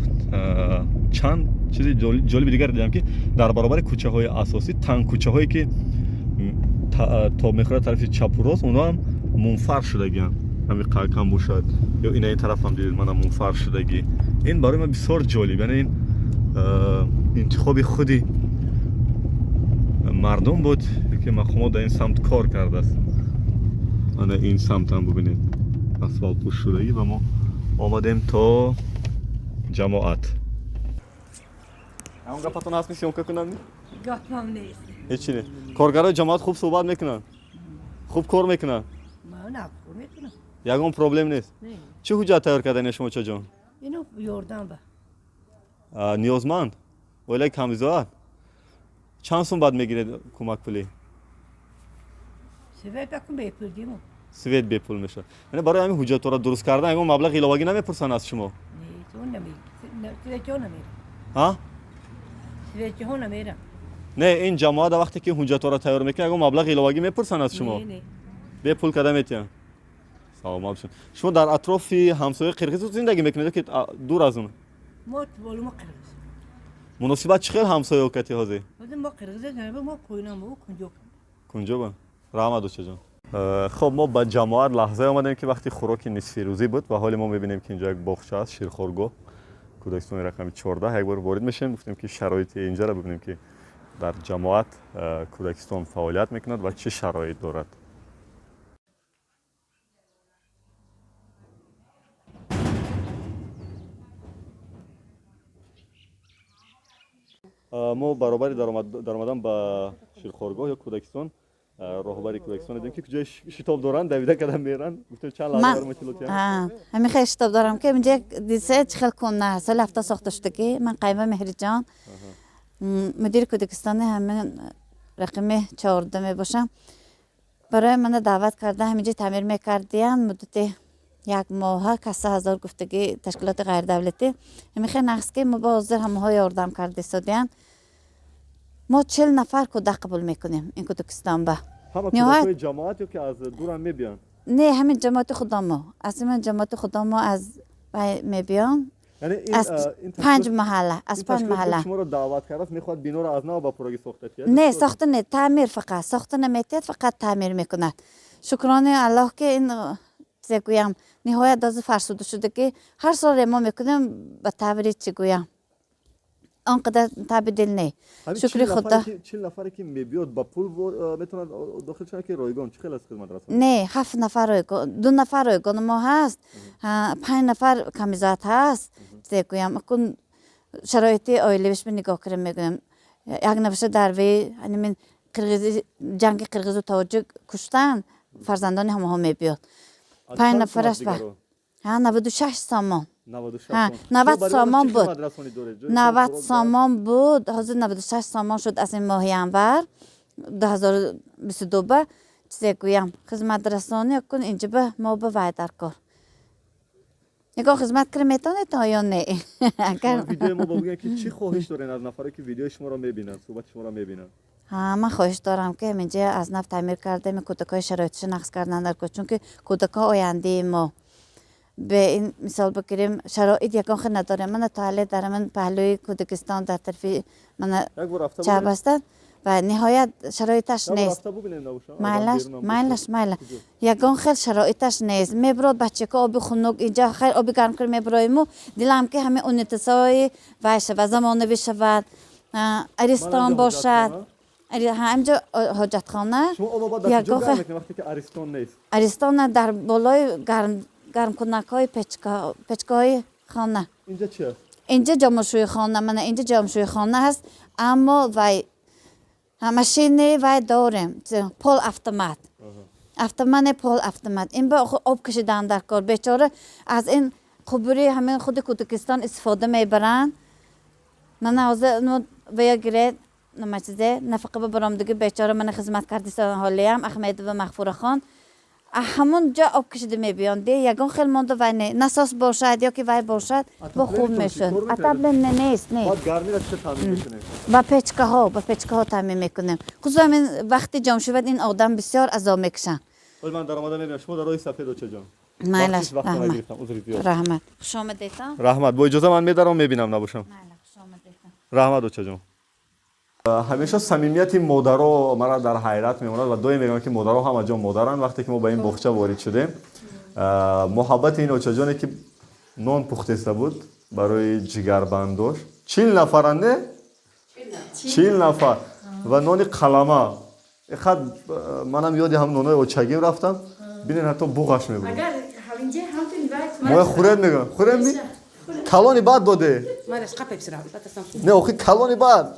چند چیز جالب دیگر دیدم که در برابر کوچه های اساسی تنگ کوچه هایی که تا میخوره طرف چپ و راست اونا هم منفر شدگی هم همین قلقم باشد یا این طرف هم دیدید من هم منفر شدگی. این برای من بسیار جالب. یعنی این انتخاب خودی مردم بود که مقامات در این سمت کار کرده است. انا این سمت هم ببینید اسفالت پوش شدگی و ما آمدیم تا جماعت. همون گفتون هست میسی اونکه کنم نی؟ گفتم نیست. هیچی نه. کارگرای جماعت خوب صحبت میکنن. خوب کار میکنن. من نه کار میکنم. یگان پرابلم نیست. نه. چه حجت تیار کردن شما چه جان؟ اینو یاردم به. نیازمند. ولی کمیزاد. چند سوم بعد میگیرید کمک پولی؟ سویت بکن بپردیم. سویت بپول میشه. یعنی برای همین حجت را درست کردن یگان مبلغ علاوه نمیپرسن از شما؟ نه تو نمی. سویت جا نمیره. ها؟ سویت جا نمیره. نه این جماعت وقتی که حجت را تیار میکنه یگان مبلغ علاوه میپرسن از شما؟ نه. بپول کدام میتین؟ سلام بشون. شما در اطراف همسایه قرقیز زندگی میکنید که دور از اون؟ ما ولو ما قرقیز. مناسبت چه خیلی همسایه وقتی هازی؟ ما قرقیز نه ما کوینم و کنجا با رحمت و چجان. خب ما با جماعت لحظه آمدیم که وقتی خوراک نصف روزی بود و حال ما میبینیم که اینجا یک باغچه است شیرخوارگاه کودکستان رقم 14. یک بار وارد میشیم گفتیم که شرایط اینجا رو ببینیم که در جماعت کودکستان فعالیت میکند و چه شرایط دارد. ما برابر در آمدن با شیرخوارگاه یا کودکستان راهبری کودکستان دیدیم که کجای شتاب دارن دویده کردن میرن. گفتم چند لحظه من همین خیلی شتاب دارم که اینجا دیسه چخل کنه سال هفته ساخته شده که من قیمه مهری جان مدیر کودکستان همین رقم 14 می باشم. برای من دعوت کرده همینجا تعمیر میکردیم مدت یک ماه کسا هزار گفتگی تشکیلات غیر دولتی همین خیلی نقص که مبازر همه های یاردم کرده سادیان. ما 40 نفر کودک قبول میکنیم این کودکستان با همه کودکای جماعتی که از دور هم میبیان؟ نه همین جماعت خدا ما از من جماعت خدا ما از میبیان یعنی از 5 محله از 5 محله شما رو دعوت کرده میخواد بنا رو از نو با پروژه ساخته کنه؟ نه ساخته نه تعمیر فقط ساخته نمیتید فقط تعمیر میکند. شکرانه الله که این چه گویم نهایت از فرسوده شده که هر سال ما میکنیم به تعبیر چه گویم آنقدر تبدیل نه. شکر خدا. 40 نفری که میبیاد با پول میتونن داخل شن که رایگان چه خیلی از خدمت رسانی؟ نه 7 نفر رایگان 2 نفر رایگان ما هست 5 نفر کمیزات هست. چه گویم اون شرایط عائله‌اش نگاه کنیم میگم یک نفر در وی همین قرقیز جنگ قرقیز و تاجیک کشتن فرزندان همه هم میبیاد 5 نفرش با 96 سامان 90 سامان بود 90 سامان بود حاضر 96 سامان شد از این ماه انور 2022 به چیزی گویم خدمت رسانی کن اینجا به ما به وای در کار نگاه خدمت کنه میتونه تا یا نه. ویدیو ما بگویم که چی خواهش دارین از نفری که ویدیو شما رو میبینن صحبت شما رو میبینن؟ من خواهش دارم که اینجا از نو تعمیر کرده کودکای شرایطش نقص کردن در چون که کودکا آینده ما به این مثال بگیریم شرایط یکان خیلی نداره. من تا در من پهلوی کودکستان در طرف من چپ هستم و نهایت شرایطش نیست. مایلش یکان خیلی شرایطش نیست. میبرد بچه که آبی خنک اینجا خیلی آبی گرم کرد میبرایم و دلم که همه اون اتصای وایشه و زمانه بشود ارستان باشد همینجا حاجت خانه ارستان در بالای گرم کنک های پچکه های خانه. اینجا چیه؟ اینجا جامعشوی خانه من اینجا جامعشوی خانه هست اما وای машини вай дорем пол автомат автомат пол автомат این با آب کشیدن در کار بیچاره از این خبری همین خود کودکستان استفاده میبرن من حاضر ویا گرید نمچیزه نفقه ببرم دیگه بیچاره من خدمت کردستان حالیم احمد و مغفور خان همون جا آب کشیده میبیان دی یگان خیلی مونده و نه نساس باشد یا که وای باشد با خوب میشد اتابل نیست نه گرمی را چه تامین میکنه با پچکه ها تامین میکنیم خصوصا این وقتی جمع شود این آدم بسیار عذاب میکشن ولی من در آمده میبینم شما در روی سفید و چه جان مایلش رحمت خوش آمدیتم رحمت با اجازه من میدارم میبینم نباشم رحمت و چه جان همیشه صمیمیت مادرها مرا در حیرت میماند و دوی میگم که مادرها همه جا مادرن وقتی که ما به این باغچه وارد شدیم محبت این اوچه جانی که نان پخته بود برای جگربندوش 40 نفرن نه 40 نفر و نان قلمه خد منم یادی هم نانای اوچگی رفتم ببینین حتی بوغش میبود اگر همینجا هم ما خورد میگم خورد می کلونی بعد داده نه آخه کلونی بعد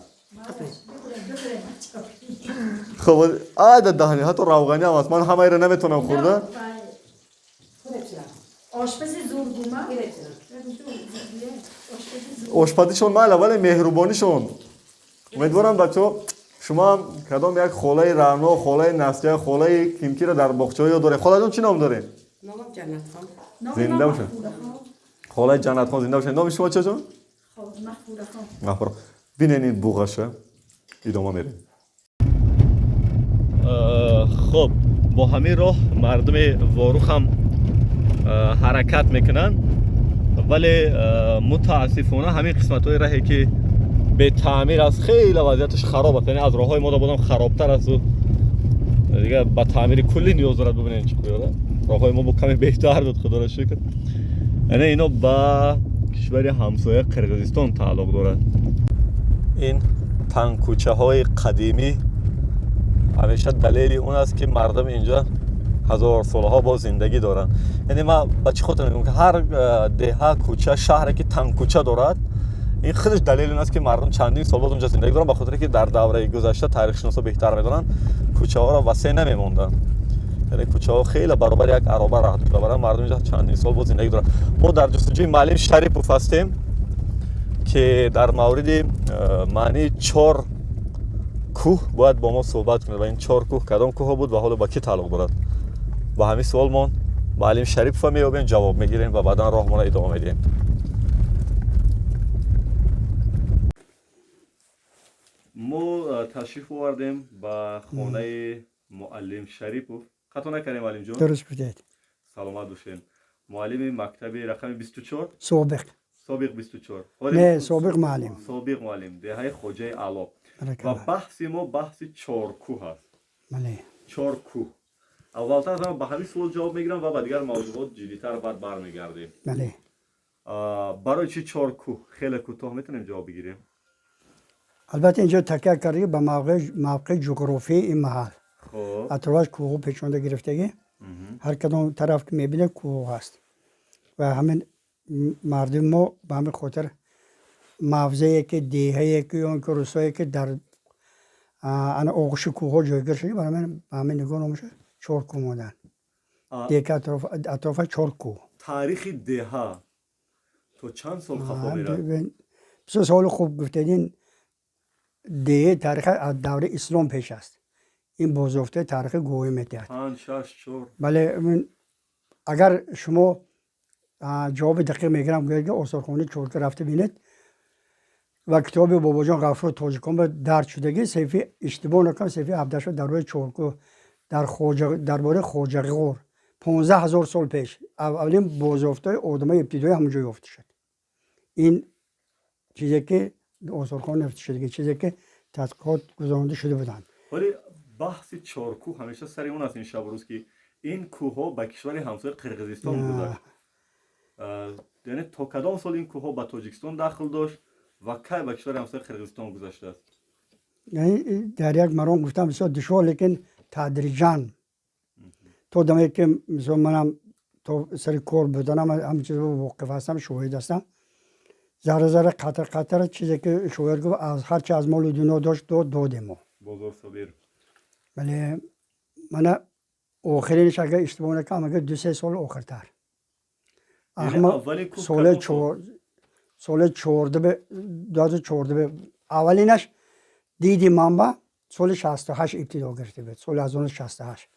خب عادت دهنی حتی روغنی هم هست من همه را نمیتونم خورده آشپز زورگوما آشپزیشون ماله ولی مهربانیشون امیدوارم بچه شما هم کدام یک خاله رعنا خاله نسجه خاله کیمکی را در باغچه ها داره خاله جان چی نام داره؟ نامم جنت خان زنده باشن خاله جنت خان زنده باشن نام شما چه جان؟ مغفور خان بینین این بوغشه ادامه میریم خب با همین راه مردم واروخ هم حرکت میکنن ولی متاسفانه همین قسمت های راهی که به تعمیر است خیلی وضعیتش خراب است یعنی از راه های ما بودم خرابتر است و دیگه با تعمیر کلی نیاز دارد ببینید چی کاره راه های ما با کمی بهتر بود خدا را شکر یعنی اینا با کشور همسایه قرقیزستان تعلق دارد این تنگکوچه های قدیمی همیشه دلیلی اون است که مردم اینجا هزار سالها با زندگی دارن یعنی ما بچه خودم میگم که هر دهه کوچه شهری که تنگکوچه دارد این خودش دلیل اون است که مردم چندین سال باز اونجا زندگی دارن به خاطر که در دوره گذشته تاریخ شناسا بهتر میدونن کوچه ها را وسیع نمیموندن یعنی کوچه ها خیلی برابر یک عرابه راه داشته برای مردم اینجا چندین سال باز زندگی دارن ما در جستجوی معلم شریف هستیم که در مورد معنی 4 کوه باید با ما صحبت کنه و این 4 کوه کدام کوه بود و حالا با کی تعلق دارد با همین سوال ما معلم شریف میابیم جواب میگیریم و بعدا راه ما را ادامه میدیم ما تشریف آوردیم با خانه معلم شریپوف خطا نکنیم معلم جان درست بودید سلامت باشین معلم مکتب رقم 24 سابق 24 نه سابق معلم دهه خوجه علا و بحث ما بحث 4 کوه است بله 4 کوه اولتر از همه به همین سوال جواب میگیرم و بعد دیگر موضوعات جدی‌تر بعد برمیگردیم بله برای چی 4 کوه خیلی کوتاه میتونیم جواب بگیریم البته اینجا تکیه کردی به موقع جغرافی این محل خب اطراف کوه پیچونده گرفتگی هر کدام طرف که میبینه کوه هست و همین مردم ما به همین خاطر موضعی که دیهی که اون که روستایی که در آغوش کوه ها جایگیر شدی برای من به همین نگاه نمیشه 4 کوه مودن دیگه که اطراف 4 کوه تاریخ دهه تو چند سال خفا میره؟ بسیار سوال خوب گفتید دیه تاریخ از دوره اسلام پیش است این بزرگتر تاریخ گوی میدهد 5 6 4 بله اگر شما جواب دقیق میگیرم که آثارخانه چرکه رفته بینید و کتاب بابا جان غفور تاجیکان به درد شدگی صفحه اشتباه نکنم صفحه 17 در روی چرکه درباره خواجه غور 15000 سال پیش اولین بازیافت‌های آدمای ابتدایی همونجا یافته شد این چیزی که آثارخانه نوشته شده چیزی که تحقیقات گذرانده شده بودند ولی بحث 4 کوه همیشه سر اون است این شب روز که این کوه ها به کشور همسایه قرقیزستان گذشت یعنی تا کدام سال این کوه ها به تاجیکستان داخل داشت و کی به کشور همسایه قرقیزستان گذشته است یعنی در یک مرام گفتم بسیار دشوار لیکن تدریجاً تو دمی که مثلا منم تو سر کار بدانم همین چیز رو واقف هستم شاهد هستم ذره ذره قطر چیزی که شوهر گفت از هر چی از مال دنیا داشت دادیم ما بازار صبر ولی من آخرینش اگر اشتباه نکنم اگر 2-3 سال آخرتر اولی کوب سال 14 به اولینش دیدی منبع سال 68 ابتدا گرفته بود سال 1968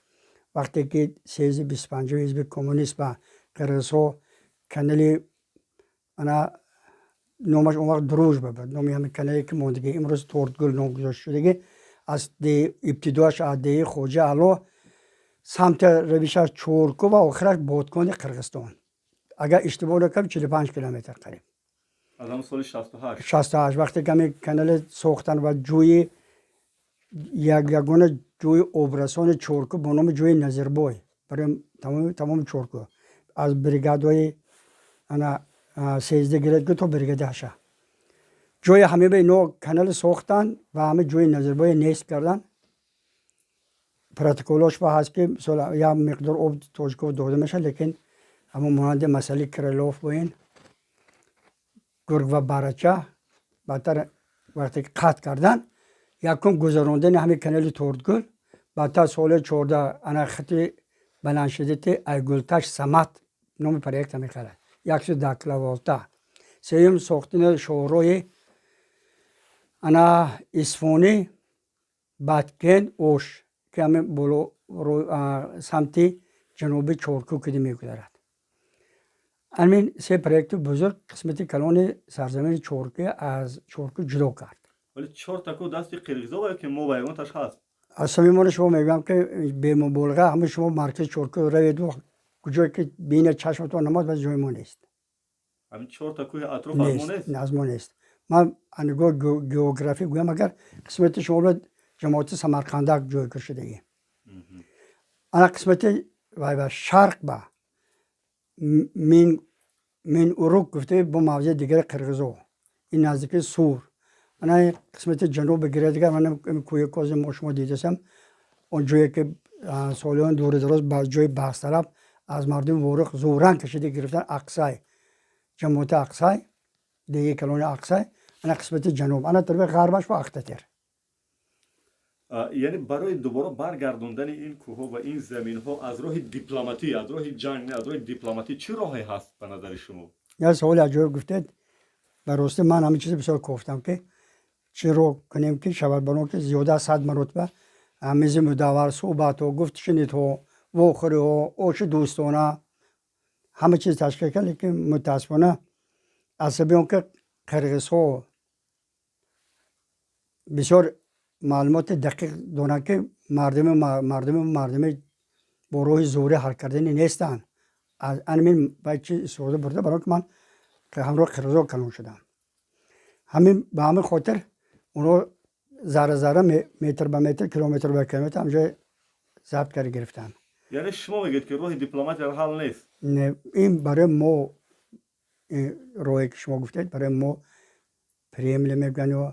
وقتی که 1325 حزب کمونیست و قرقزها کانال انا نامش اون وقت دروژ بود نامی همین کانالی که موندگی امروز توردگل نام گذاشته شده از ابتداش عده خوجه علا سمت رویشش چورکو و آخرش بادکان قرقستان اگر اشتباه نکنم 45 کیلومتر قریب از همون سال 68 68 وقتی که همین کانال ساختن و جوی یگانه جوی آبرسان چورکو با نام جوی نظربای برای تمام چورکو از بریگادهای انا 13 گرفت تا بریگاد 8 جوی همه به نو کانال ساختن و همه جوی نظربای نیست کردن پروتکلش با هست که یا مقدار آب توجکو داده میشه لیکن همون مانند مسئله کرلوف با این گرگ و برچه بعدتر وقتی که قطع کردن یکم گذراندن همه کانال توردگل بعدتر سال 14 انا خطی بلند شده تی ایگلتش سمت نام پروژه میخواد 110 کیلوولت سوم ساختن شوروی انا اصفهانی باتکن اوش که همه بلو سمتی جنوبی چورکو کدی میگذرد همین سه پروژه بزرگ قسمتی کلان سرزمین چورکو از چورکو جدا کرد ولی 4 تاکو دستی قرقیزا و که ما بایگان تاش هست اصلا من شما میگم که به مبالغه همه شما مرکز چورکو روید و کجایی که بین چشمتون نماز و جای ما نیست همین 4 تاکوی اطراف از ما نیست از ما نیست من انگار گئوگرافی گویم اگر قسمت شما رو جماعت سمرقندک جای شدگی انا قسمت و شرق با من اروک گفته با موضع دیگر قرقزو این نزدیک سور انا قسمت جنوب گره دیگر من کوی کوز ما شما دیدم اون جایی که سالیان دور دراز با جای بحث طلب از مردم ورق زورن کشیده گرفتن اقصای جماعت اقصای دیگه کلون اقصای انا قسمت جنوب انا طرف غربش و اختتر یعنی برای دوباره برگردوندن این کوه و این زمین ها از راه دیپلماتی از راه جنگ از راه دیپلماتی چه راهی هست به نظر شما یا سوال عجیب گفتید براستی من همین چیز بسیار گفتم که چه رو کنیم که شود بانو که زیاده 100 مرتبه میز مداور صحبت و گفت شنید ها وخوری ها اوش دوستانه همه چیز تشکیل کرد لیکن متاسفانه عصبی اون که قرقیز ها بسیار معلومات دقیق دارن که مردم با روی زوری حل کردنی نیستن از همین باید چیز استفاده برده برای که من که همراه قرقیز ها کلون شدم همین به همین خاطر اونو ذره متر به متر کیلومتر به کیلومتر همجا ضبط کرده گرفتن یعنی شما میگید که راه دیپلماتی حل نیست نه این برای ما راهی که شما گفتید برای ما پریمل میگن و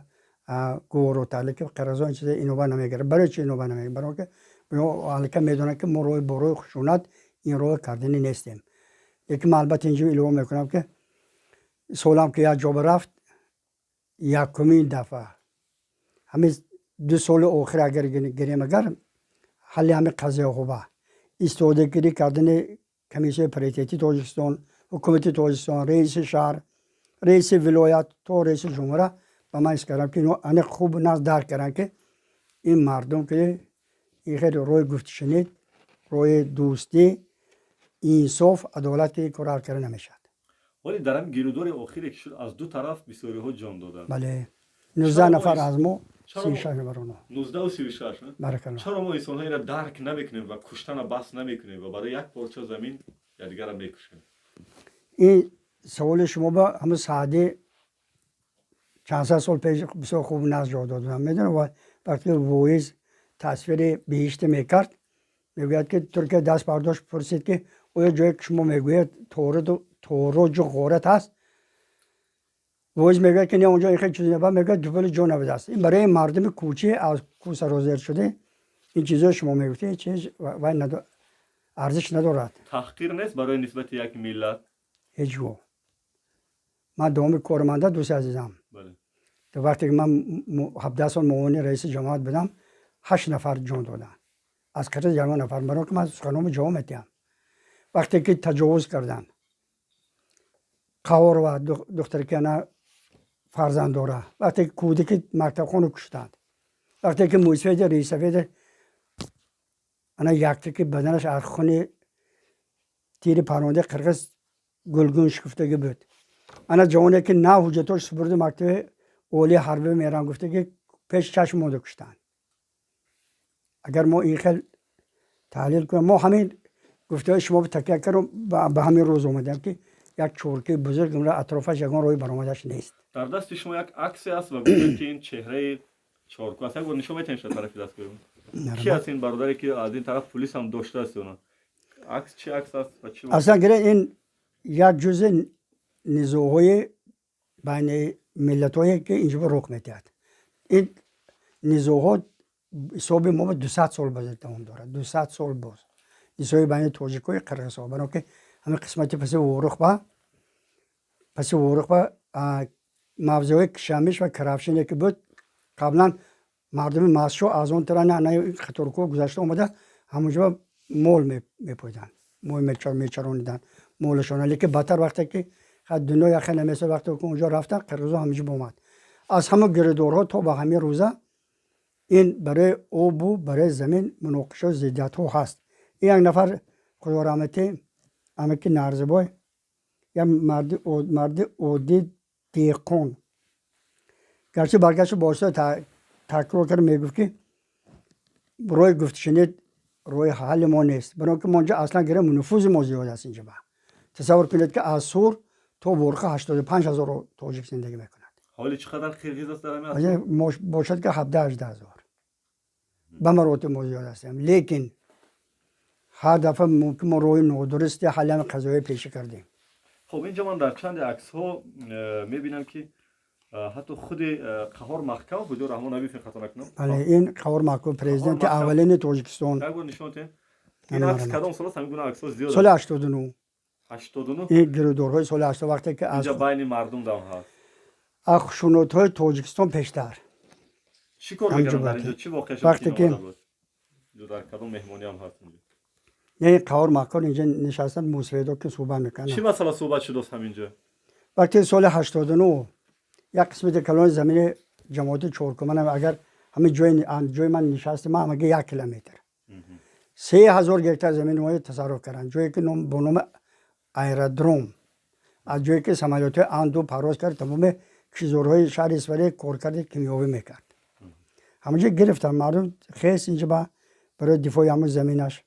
گور و تعلیق که قرقیزها این چیز اینو نمیگیره برای چی اینو نمیگیره برای که حالکه میدونن که ما روی بروی خشونت این راه کردنی نیستیم لیکن البته اینجا اعلام میکنم که سالم که یک جا رفت یکمین دفعه همین 2 سال آخر اگر گریم اگر حل همه قضیه خوبه استفاده گیری کردن کمیسیون پریتتی تاجیکستان حکومت تاجیکستان رئیس شهر رئیس ولایت تا رئیس جمهوری و من اس کردم که اینو خوب ناز درک کردن که این مردم که این خیلی روی گفت شنید روی دوستی انصاف عدالت که کار کردن نمیشد ولی در هم گیرودار آخری که شد از دو طرف بسیاری ها جان دادن بله 19 نفر از ما 36 نفر اونو 19 و 36 نه بارک چرا ما انسان ها را درک نمیکنیم و کشتن بس نمیکنیم و برای یک پارچه زمین یا دیگر را میکشیم این سوال شما با همه ساده چند سال پیش بسیار خوب ناز جا دادم میدونم و وقتی وایز تصویر بهشت میکرد میگوید که ترکیه دست برداشت پرسید که اویا جایی که شما میگوید توروج و غارت هست وایز میگوید که نه اونجا این خیلی چیزی نبود میگوید دوبل جا نبود است این برای مردم کوچه از کو سرازیر شده این چیزا شما میگوید چیز و ارزش ندارد تحقیر نیست برای نسبت یک ملت هیچ گونه من دوم کارمنده دوست عزیزم بله تو وقتی که من 17 سال معاون رئیس جماعت بودم 8 نفر جان دادن. از قرض یگان نفر مرا که من سخنام جواب میتیم. وقتی که تجاوز کردن قوار و دختر که نه فرزند داره، وقتی که کودک مکتب خانو کشتند، وقتی که موسفید رئیس سفید انا یکتی که بدنش از خون تیر پرونده قرقز گلگون شکفتگی بود. انا جوانی که نه حجتش سپرد مکتب اولی حربی میرم گفته که پیش چشم مونده کشتن. اگر ما این خیلی تحلیل کنیم، ما همین گفته شما به تکیه کردم به همین روز اومدم که یک چورکی بزرگ را اطرافش یکان روی برآمدش نیست. در دست شما یک عکس است و گفته که این چهره چورکو است. یک نشون میتین شد طرفی دست کنیم. کی است این برادری که از این طرف پلیس هم داشته است اونا؟ عکس چی عکس است و چی؟ اصلا گره این یک جزء نزاعهای بین ملت‌هایی که اینجا رخ میدهد. این نزاعها حساب ما 200 سال باز دوام داره. 200 سال باز. نزاع بین تاجیک‌های قرقیزها برای که همه قسمتی پس ورق با موضوع کشمش و کرپشنی که بود قبلا مردم ماسشو از اون طرف نه خطرکو گذشته اومده همونجا مول میپویدن، مول میچروندن مولشون. لیکن بدتر وقتی که خد دنیا یخ نمیشه وقتی که اونجا رفتن قرقیزها همینجا اومد. از همه گردورها تا به همین روزه این برای آب و برای زمین مناقشه و ضدیت ها هست. این یک نفر خدا رحمتی امکی نرزبای یا مرد عودی دیقون گرچه برگشت باشده تکرار کرد میگفت که روی گفت شنید روی حال ما نیست، برای که منجا اصلا گره نفوذ ما زیاد است اینجا. تصور کنید که از سور تا ورقه 85,000 تاجیک زندگی میکند. حالی چقدر قرقیز است در همین باشد که 17-18,000 به مراتب ما زیاد هستیم. لیکن هر دفعه ممکن ما روی نادرستی حالی هم قضایی پیش کردیم. خب اینجا من در چند عکس ها میبینم که حتی خود قهار محکم حضور رحمان نبی خطا نکنم. بله این قهار محکم پرزیدنت اولین تاجیکستان. یک بار نشون تین. این عکس کدام سال است؟ همین گونه عکس ها زیاد. سال 89. 89. این گرودورهای سال 80 وقتی که اینجا بین مردم دام هست. خشونت‌های تاجیکستان پیشتر. چی کار می‌کردن در اینجا؟ چی واقعا شد؟ وقتی که در کدام مهمانی هم هست اینجا. یعنی قهار محکم اینجا نشستن موسیقی که صحبت میکنن. چی مسئله صحبت شد همینجا؟ وقتی سال 89 یک قسمت کلان زمین جماعت چورکو منم اگر همه جای من نشستم من مگه 1 کیلومتر 3000 گکتار زمین رو تصرف کردن. جایی که با نام ایرودروم از جایی که سمالیات اندو پرواز کرد تمام کشیزورهای شهر اسفری کارکرد کیمیاوی میکرد. همونجا گرفتن مردم خیس اینجا برای دفاع همون زمینش.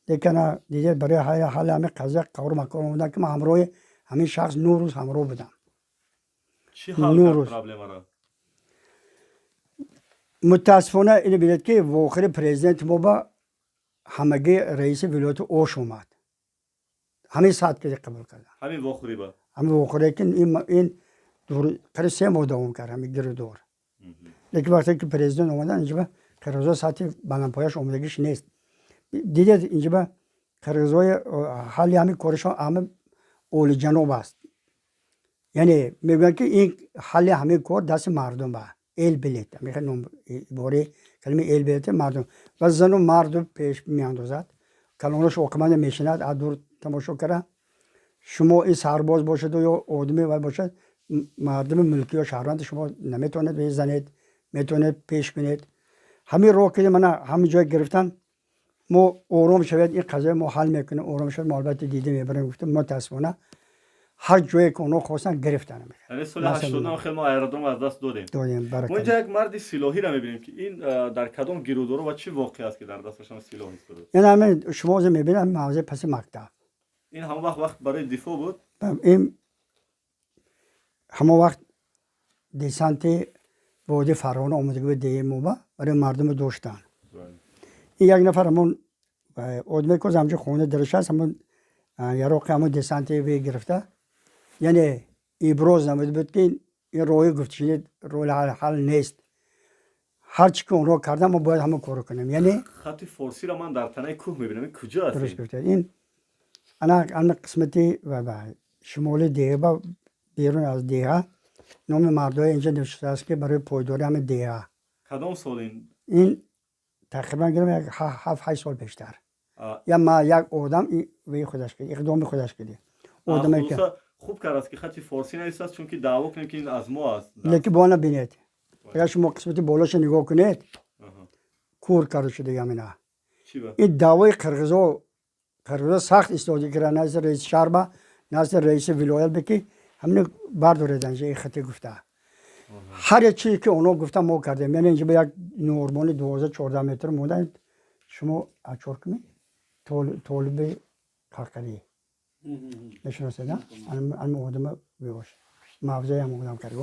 لیکن دیگه برای حال همه قضیه قهار مکان بودن که من همراه همین شخص 9 روز همراه بودم. چی حال کرد پرابلم را؟ متاسفانه اینو بینید که واخر پرزیدنت ما با همگی رئیس ولایت اوش اومد. همین ساعت که قبول کردن. همین واخری با. همین واخری که این دور قریب 3 ماه دوام کرد همین گردور. لیکن وقتی که پرزیدنت اومدن اینجا قرضا ساعتی بلندپایش اومدگیش نیست. دیدید اینجا قرضای حالی همین کارش همه اول جنوب است. یعنی میگن که این حال همه کار دست مردم با ایل بلیت میخوان باره کلمه ایل بلیت مردم و زن و مرد پیش میاندازد کلانش حکومت میشند از دور تماشا کرده شما این سرباز باشد یا آدمی و باشد مردم ملکی یا شهروند شما نمیتونید بزنید میتونید پیش کنید. همین راه که من همین جای گرفتن ما آرام شوید این قضیه ما حل میکنیم آرام شوید ما البته دیده میبریم گفتم متاسفانه هر جایی که اونا خواستن گرفتن. یعنی سال 89 خیلی ما ایرودروم از دست دادیم. ما اینجا یک مرد سلاحی را میبینیم که این در کدام گرودور و چی واقعی است که در دستشان سلاح ایستاده؟ این همه شما از میبینم موضع پس مکتب. این همه وقت برای دفاع بود؟ این همه وقت دیسانت وادی فرعون آمده بود دیگه موبا برای مردم داشتن. این یک نفر همون آدمی که همجا خونه درش هست همون یراق همون دیسانت وی گرفته. یعنی ابراز نمود بود که این روی گفت شدید رول حل نیست. هر چی که اون رو کردم ما باید همون کارو کنیم. یعنی خط فارسی را من در تنه کوه میبینم کجا است؟ درست گفته. این انا قسمتی و شمال دیه با بیرون از دیه نام مردای اینجا نوشته است که برای پایداری همه دیه. کدام سال این این تقریبا گرم یک 7-8 سال پیشتر آه. یا ما یک آدم وی خودش کرد اقدام خودش کرد آدمی که خوب کرد است که خطی فارسی نیست چون که دعوا کنیم که این از ما است لیکن بالا بینید اگر شما قسمت بالاش نگاه کنید کور کرده شده یمینا این دعوای قرغزا سخت استفاده کردن نزد رئیس شهر نزد رئیس ولایت بکی همین برداریدن این خطی گفته هر چیزی که اونا گفتن ما کردیم یعنی اینجا به یک نورمال 12-14 متر مونده شما اچور کنید طالب قرقری نشناسید نه؟ الان آدم بیاش موضوعی هم آدم کرده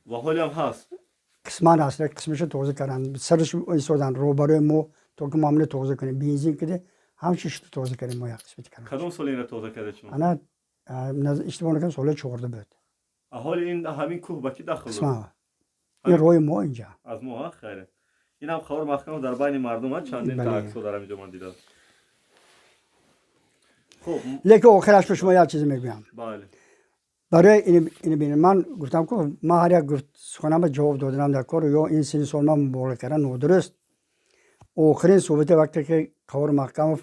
و حالی هم هست قسمان هست قسمش توضیح کردن سرش ایستادن روبروی ما تو که معامله توضیح کنیم بنزین کده همچیش توضیح کردیم ما یک قسمت کردیم کدوم سال این را توضیح کرده شما؟ انا اشتباه نکنم سال 14 بود احال این همین کوه با کی داخل قسمان این روی ما اینجا از ما خیره این هم خبر محکم در بین مردم ها چندین تا عکس دارم اینجا من دیدم خب لیکن آخرش به شما یک چیزی میگم بله برای این بین من گفتم که ما هر یک گفت سخنم جواب دادم در کار یا این سری سال من مبالغه کردن نادرست آخرین صحبت وقتی که خبر محکم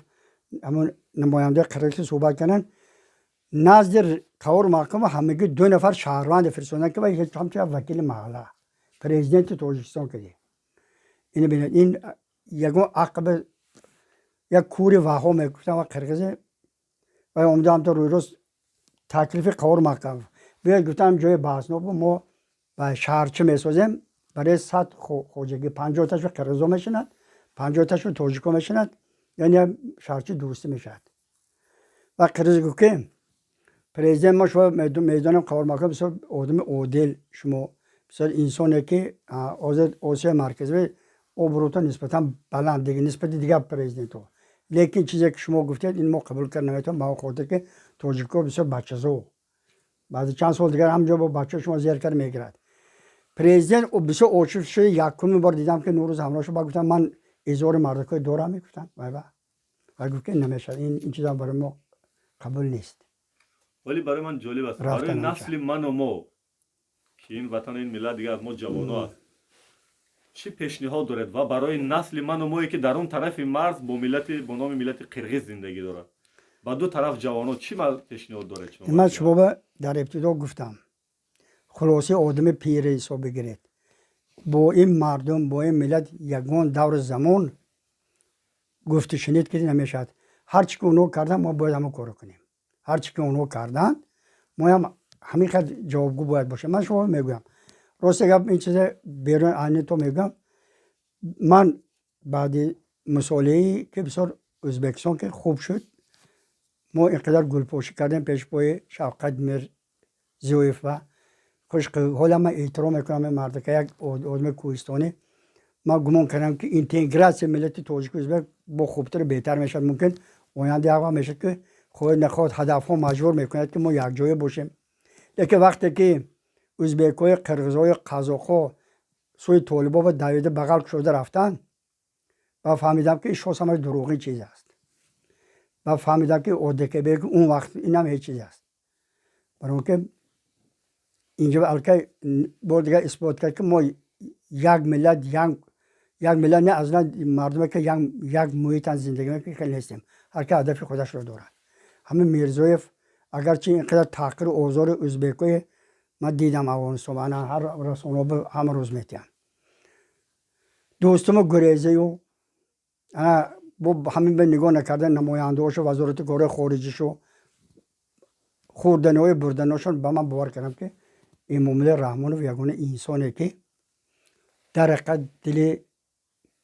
همون نماینده قرقی صحبت کردن نزد خبر محکم همگی 2 نفر شهروند فرستادن که هیچ هم وکیل محله پرزیدنت تاجیکستان کردی این ببینید این یگون عقب یک کوری وهام میگفتن و قرقیزه و امیدوارم تا روی روز تکلیف خبر محکم بیاید گفتم جای بحث نو ما با شهرچه میسازیم برای 100 خوجگی 50 تاشو قرقیزا میشند 50 تاشو تاجیکا میشند یعنی شهرچه دوستی میشد و قرقیز گفت که پرزیدنت ما شما میدانم خبر محکم بسیار آدم عادل شما بسیار انسانی که آسیا مرکزی اوبروتا نسبتا بلند دیگه نسبت دیگه پرزیدنت ها لیکن چیزی که شما گفتید این ما قبول کرد نمیتونم ما خاطر که تاجیکا بسیار بچه‌زو بعد چند سال دیگر همجا با بچه شما زیر کرد میگرد پرزیدنت بسیار آشفت شده یکمین بار دیدم که نوروز همراهش با گفتم من ازور مردکای دورم میگفتم و گفت که نمیشه این چیزا برای ما قبول نیست ولی برای من جالب است برای نسل من و ما که این وطن این ملت دیگه از ما جوان‌ها است چی پیشنهاد دارد و برای نسل من و مایی که در اون طرف مرز با نام ملت قرقیز زندگی دارد و دو طرف جوان‌ها چی پیشنهاد دارد شما؟ من شما در ابتدا گفتم خلاصه آدم پیر حساب بگیرید با این مردم با این ملت یگان دور زمان گفت شنید که نمیشد هر چی که اونو کردن ما باید همون کارو کنیم هر چی که اونو کردن ما هم همین خد جوابگو باید باشه من شما میگم راست گپ این چیز بیرون عین تو میگم من بعد مسئله که بسیار ازبکستان که خوب شد ما اینقدر گلپوشی کردیم پیش پای شوکت میرزیویف و خوش حالا من احترام میکنم مرد که یک آدم کوهستانی ما گمان کردم که اینتگراسیون ملت تاجیک و ازبک با خوبتر بهتر میشد ممکن آینده اقوا میشه که خود نخواد هدف ها مجبور میکند که ما یک جای باشیم لیکن وقتی که ازبک‌های قرغیزهای قزاق‌ها سوی طالبا و دویده بغل شده رفتن و فهمیدم که این شخص همش دروغی چیز است و فهمیدم که اودکه بگه اون وقت این هم هیچ چیز است برای که اینجا الکه بار دیگه اثبات کرد که ما یک ملت نه از مردمی که یک محیط زندگی میکنیم خیلی نیستیم هر که هدف خودش رو دارد همه میرزویف اگرچه اینقدر تحقیر و آزار ازبک‌های من دیدم افغانستان من هر رسانه همه روز میتیم دوستم گریزی و انا با همین به نگاه نکردن نماینده‌هاشو وزارت کار خارجیشو خوردن‌های بردن‌هاشون با من باور کردم که این معامله رحمان و یگانه انسانی که در حقیقت دل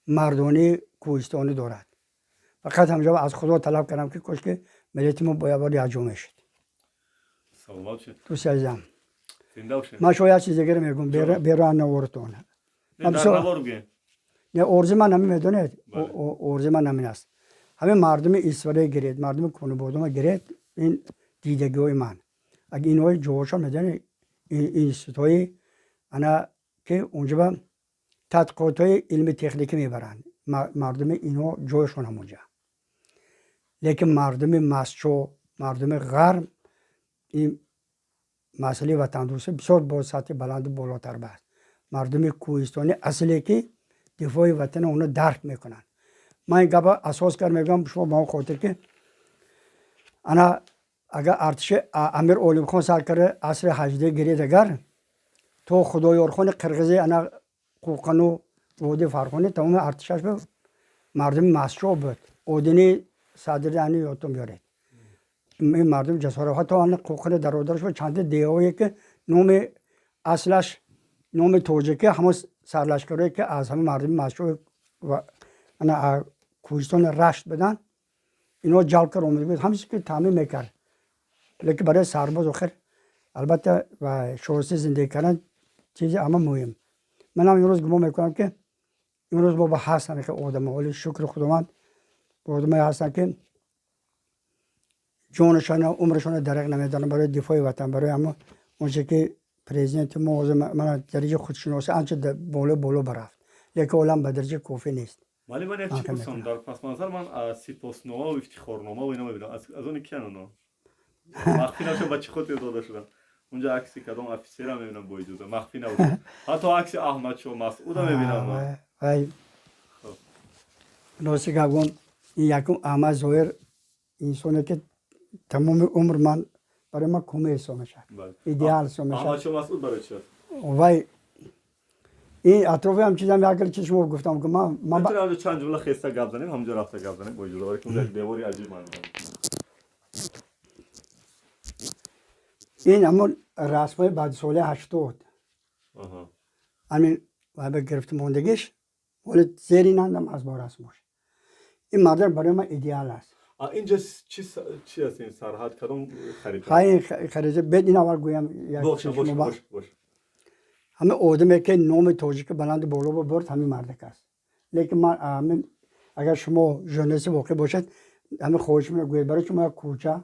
مردانی کوهستانی دارد فقط همجا از خدا طلب کردم که کاش که ملت ما باید یجوم شد سلامت شد تو سازم من شاید چیز دیگه میگم بیرون نوارتون نه در نوار بگه نه ارزی من نمی میدونید ارزی من نمی است همه مردم ایسوری گرید مردم کنبودم گرید این دیدگی های من اگه اینوای جوشان میدونید این ستایی انا که اونجا با تحقیقات های علمی تکنیکی میبرن مردم اینو جوشون هم اونجا لیکن مردم مسچو مردم غرب این مسئله وطن دوستی بسیار با سطح بلند بالاتر بست مردم کوهستانی اصلی که دفاع وطن اونو درک میکنن. من این گپا اساس کار میگم شما با اون خاطر که انا اگر ارتش امیر اولیم خان سرکار عصر 18 گرید اگر تو خدایار خان قرغزی انا قوقنو وودی فرخانی تمام ارتشش به مردم مسجو بود اودینی صدر دانی یادتون بیارید این مردم جسارت حتی آن قوقن درودرش به چند دیوایی که نام اصلش نام توجیه همون سرلشکری که از همه مردم مسجو و انا کوهستان رشت بدن اینا جلب کر اومده بود همیشه که تعمیم میکرد لیکن برای سرباز آخر البته و شخصی زندگی کردن چیزی اما مهم من هم امروز گمان میکنم که امروز با هستن که آدم ولی شکر خداوند آدم هستن که جانشان عمرشان درک نمیدن برای دفاع وطن برای اما اونچه که پرزیدنت ما من درجه خودشناسی آنچه بالا برفت لیکن اولم به درجه کافی نیست ولی من یک چی پرسم در پس منظر من سپاسنامه و افتخارنامه و اینا میبینم از اون کیان اونا مخفی نشد بچه خود داده شدن اونجا عکسی کدام افسر هم میبینم با اجازه مخفی نبود حتی عکس احمد شو مسعود هم میبینم وای راستی که این یکم احمد ظاهر انسانه که تمام عمر من برای من کمه حساب میشه ایدئال حساب میشه احمد شو مسعود برای چی وای این اطرافی هم چیزم یک چیز شما گفتم که من میتونم چند جمله خسته گپ زنیم همونجا رفته گپ زنیم با اجازه برای که اونجا دیواری عجیب من این همون رسمای بعد سال 80 همین و گرفت موندگیش ولی زیری نندم از با رسمش این مادر برای من ایدئال است اینجا چی هست این سرحد کدام خرید خرید بد این اول گویم باش همه آدمی که نام تاجیک بلند بالا برد همین مردک است لیکن من اگر شما ژورنالیست واقعی باشد همه خواهش میکنم برای شما کوچه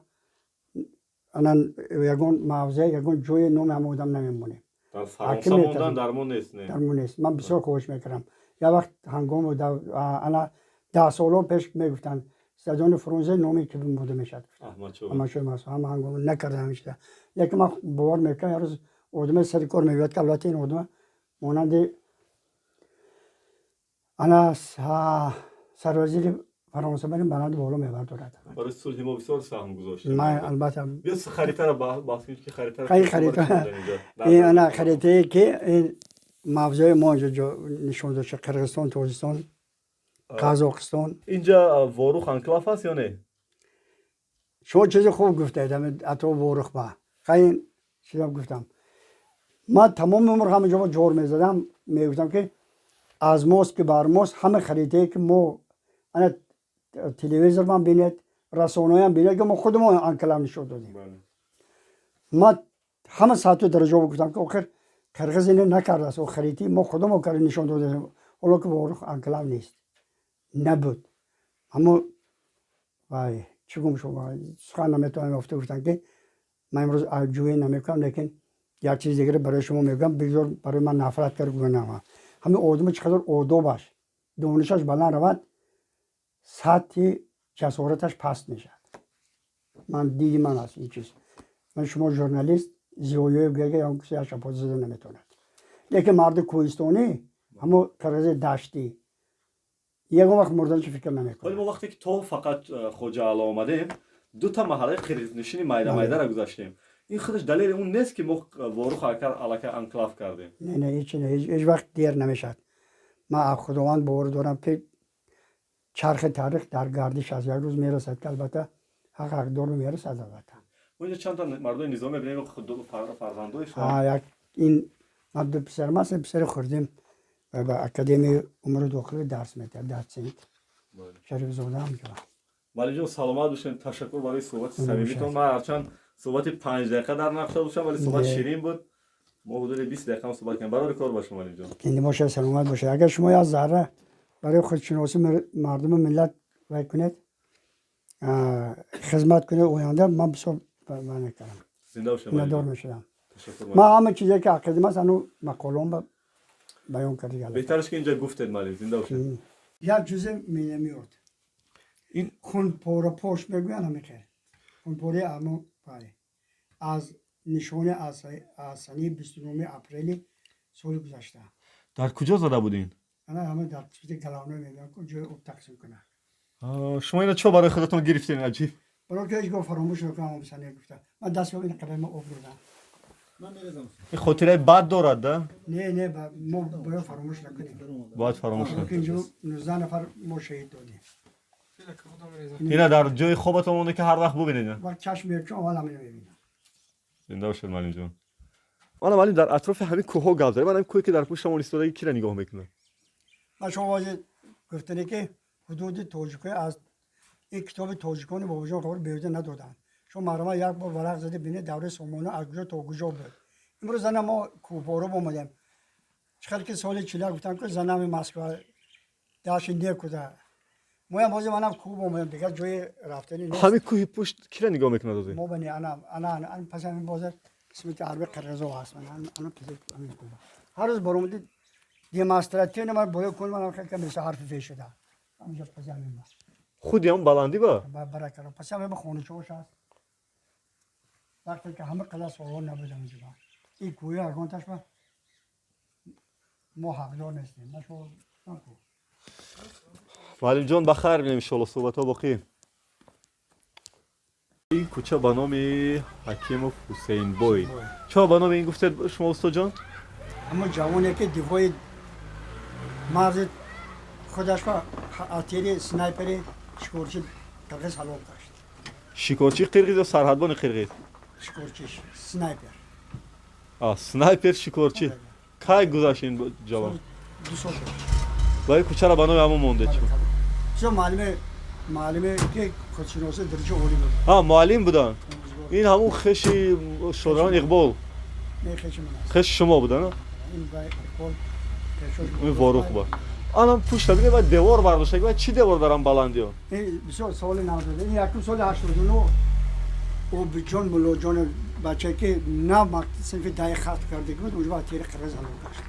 الان یگان موضع یگان جای نام هم آدم نمیمونه در فرانسه موندن درمون نیست نه درمون نیست من بسیار خواهش میکنم یا وقت هنگام الان 10 سال پیش میگفتن استادیوم فرانسه نامی که بوده میشد اما شما هم هنگام نکرده همیشه لیکن من باور میکنم هر روز آدم سر کار میاد که البته این آدم مانند انا سروزیر فرانسه بریم بلند بالا میبرد برای صلح ما بسیار سهم گذاشتیم من البته بیا خریطه رو بحث کنید که خریطه این انا خریطه که این موضوع ما اینجا نشون داده قرغیزستان تاجیکستان قزاقستان اینجا واروخ انکلاف هست یا نه شما چیز خوب گفتید اتو واروخ با خیلی چیزا گفتم من تمام عمر همینجا جور میزدم میگفتم که از ماست که بر ماست همه خریطه که ما انا تلویزیون هم بینید رسانه‌ای هم بینید که ما خودمون انکلاف نشون دادیم ما همه ساعت درجه گفتم که آخر قرغیز اینو نکرده است و خریطی ما خودمون کار نشون دادیم حالا که واروخ انکلاف نیست نبود اما وای چگونه شما سخن نمیتونم گفته گفتن که من امروز جویی نمیکنم لیکن یک چیز دیگه برای شما میگم بگذار برای من نفرت کرد گناه همه آدم چقدر آداب باش دانشش بلند رود سطح جسارتش پست میشه من دیدی من از این چیز من شما ژورنالیست زیویه گرگه یا کسی هشت پاز زده نمیتوند لیکن مرد کوهستانی همه قرغیز دشتی یک وقت مردن چه فکر نمیکنه ولی ما وقتی که تو فقط خوجا علا آمدیم دو تا محله قرغیز نشینی مایده را گذاشتیم این خودش دلیل اون نیست که ما واروخ علاقه انکلاف کردیم نه هیچ وقت دیر نمیشد من خداوند باور دارم که چرخ تاریخ در گردش از یک روز میرسد که البته حق دار میرسد البته اونجا چند تا مردم نظامی ببینیم خود دو فرزندایش این ما دو پسر ما سه پسر خوردیم و اکادمی امور داخلی درس میداد در سنت شریف زاده هم جوان ولی جون سلامت باشین تشکر برای صحبت صمیمیتون من هرچند صحبت 5 دقیقه در نقشه داشتم ولی صحبت شیرین بود ما حدود 20 دقیقه هم صحبت کردیم برای کار باشه ولی جون این باشه سلامت باشه اگر شما از ذره برای خودشناسی مردم ملت وای کنید خدمت کنید آینده من بسیار من کنم زنده باشید ندار میشم ما همه چیزی که عقیده است انو مقالم بیان کردیم بهترش که اینجا گفتید مالی زنده باشید یک جزء می نمیاد این خون پاره پشت بگوین همیشه خون پاره اما بله از نشانه اسنی 29 اپریل سال گذشته در کجا زده بودین؟ انا همه در قسمت کلانو میگم کجا او تقسیم کنه. شما اینا چه برای خودتون گرفتین عجیب؟ برای که هیچ گفت فراموش نکنم بسنه گفتم من دست ببین قدم آب دادم. این خاطره بد دارد ده؟ نه ما باید فراموش نکنیم. باید فراموش کنیم. نکنیم. اینجا 19 نفر ما شهید دادیم. اینا در جای خوابتون مونده که هر وقت ببینید. وقت چشم میاد چون اول همین میبینم. زنده باشید معلم جان. حالا معلم در اطراف همین کوه گپ زدید. من همین کوهی که در پشت شما ایستاده کی را نگاه میکنه؟ من شما واژه گفتنی که حدود تاجیکای از این کتاب تاجیکان بابا جان خبر بیاده ندادن. چون مرما یک بار ورق زده بینه دوره سومانه از کجا تا کجا بود. امروز زن ما کوپارو اومدیم. چقدر که سال 40 گفتم که زنم مسکو داش نیکودا. ما هم باز منم کوب اومدم دیگه جای رفتنی نیست. همین کوه پشت کی را نگاه میکنه دادی؟ ما بنی انا پس همین بازار اسمت عربی قرقزو هست من انا پس همین کوب. هر روز برام دیماستراتیون ما باید کنم من خیلی کمی حرف فیش شده. همینجا پس همین باز. خودی هم بلندی با؟ برای کارم پس همین خونه چوش هست. وقتی که همه کلاس وارد نبودم اینجا. این کوی ارگانتاش ما حقدار نیستیم. ما شو نکو. معلم جان بخیر بینیم انشالله صحبت ها باقی. این کوچه به نام حکیم حسین بوی. چرا به نام این گفته شما استاد جان؟ اما جوانی که دیوای مرز خودش با آتیری سنایپری شکورچی قرقیز حلال داشت. شکورچی قرقیز یا سرحدبان قرقیز؟ شکورچیش سنایپر. سنایپر شکورچی. کی گذاشت این جوان؟ 2 سال. ولی کوچه را به نام همون مونده چون؟ چون معلمه که کوچینوسه درجه اولی بود. معلم بودن. این همون خشی شوران اقبال. نه خشی من. خش شما بودن؟ این اقبال این واروخ بود. الان پشت بینه بعد دیوار برداشته بعد چی دیوار دارن بلندی ها؟ این بسیار سال 90 این یکم سال 89 او بجان مولو جان بچه که نه وقت صرف دای خط کرده بود اونجا تیر قرض حلال داشت.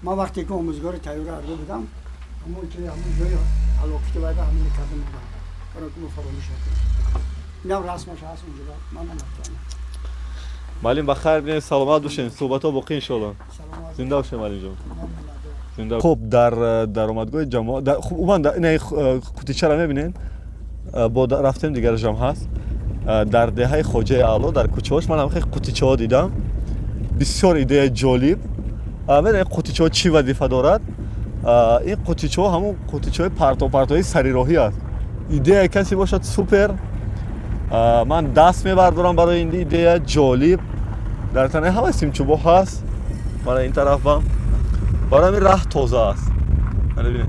ما وقتی که آموزگار تیار ارده بودم همون که همون جای علاقه باید همین کردم بودم برای که فراموش نکنم. اینم رسمش هست اونجا من نمی‌تونم. معلم بخیر بینید سلامت باشین صحبت ها باقی انشالله. زنده باشین معلم جان. زنده. خب در درآمدگاه جماعت خب اومد این کوتیچه را میبینین با رفتن دیگر جمع هست در دهه خواجه اعلی در کوچه‌اش من هم خیلی کوتیچه ها دیدم بسیار ایده جالب. این قوطیچه‌ها چی وظیفه دارد؟ این قوطیچه‌ها همون قوطیچه‌های پرتوهای سریراهی است. ایده کسی باشد سوپر من دست میبردارم برای این ایده جالب. در تنه همه سیمچوبا هست برای این طرف هم برای این راه تازه است. ببینید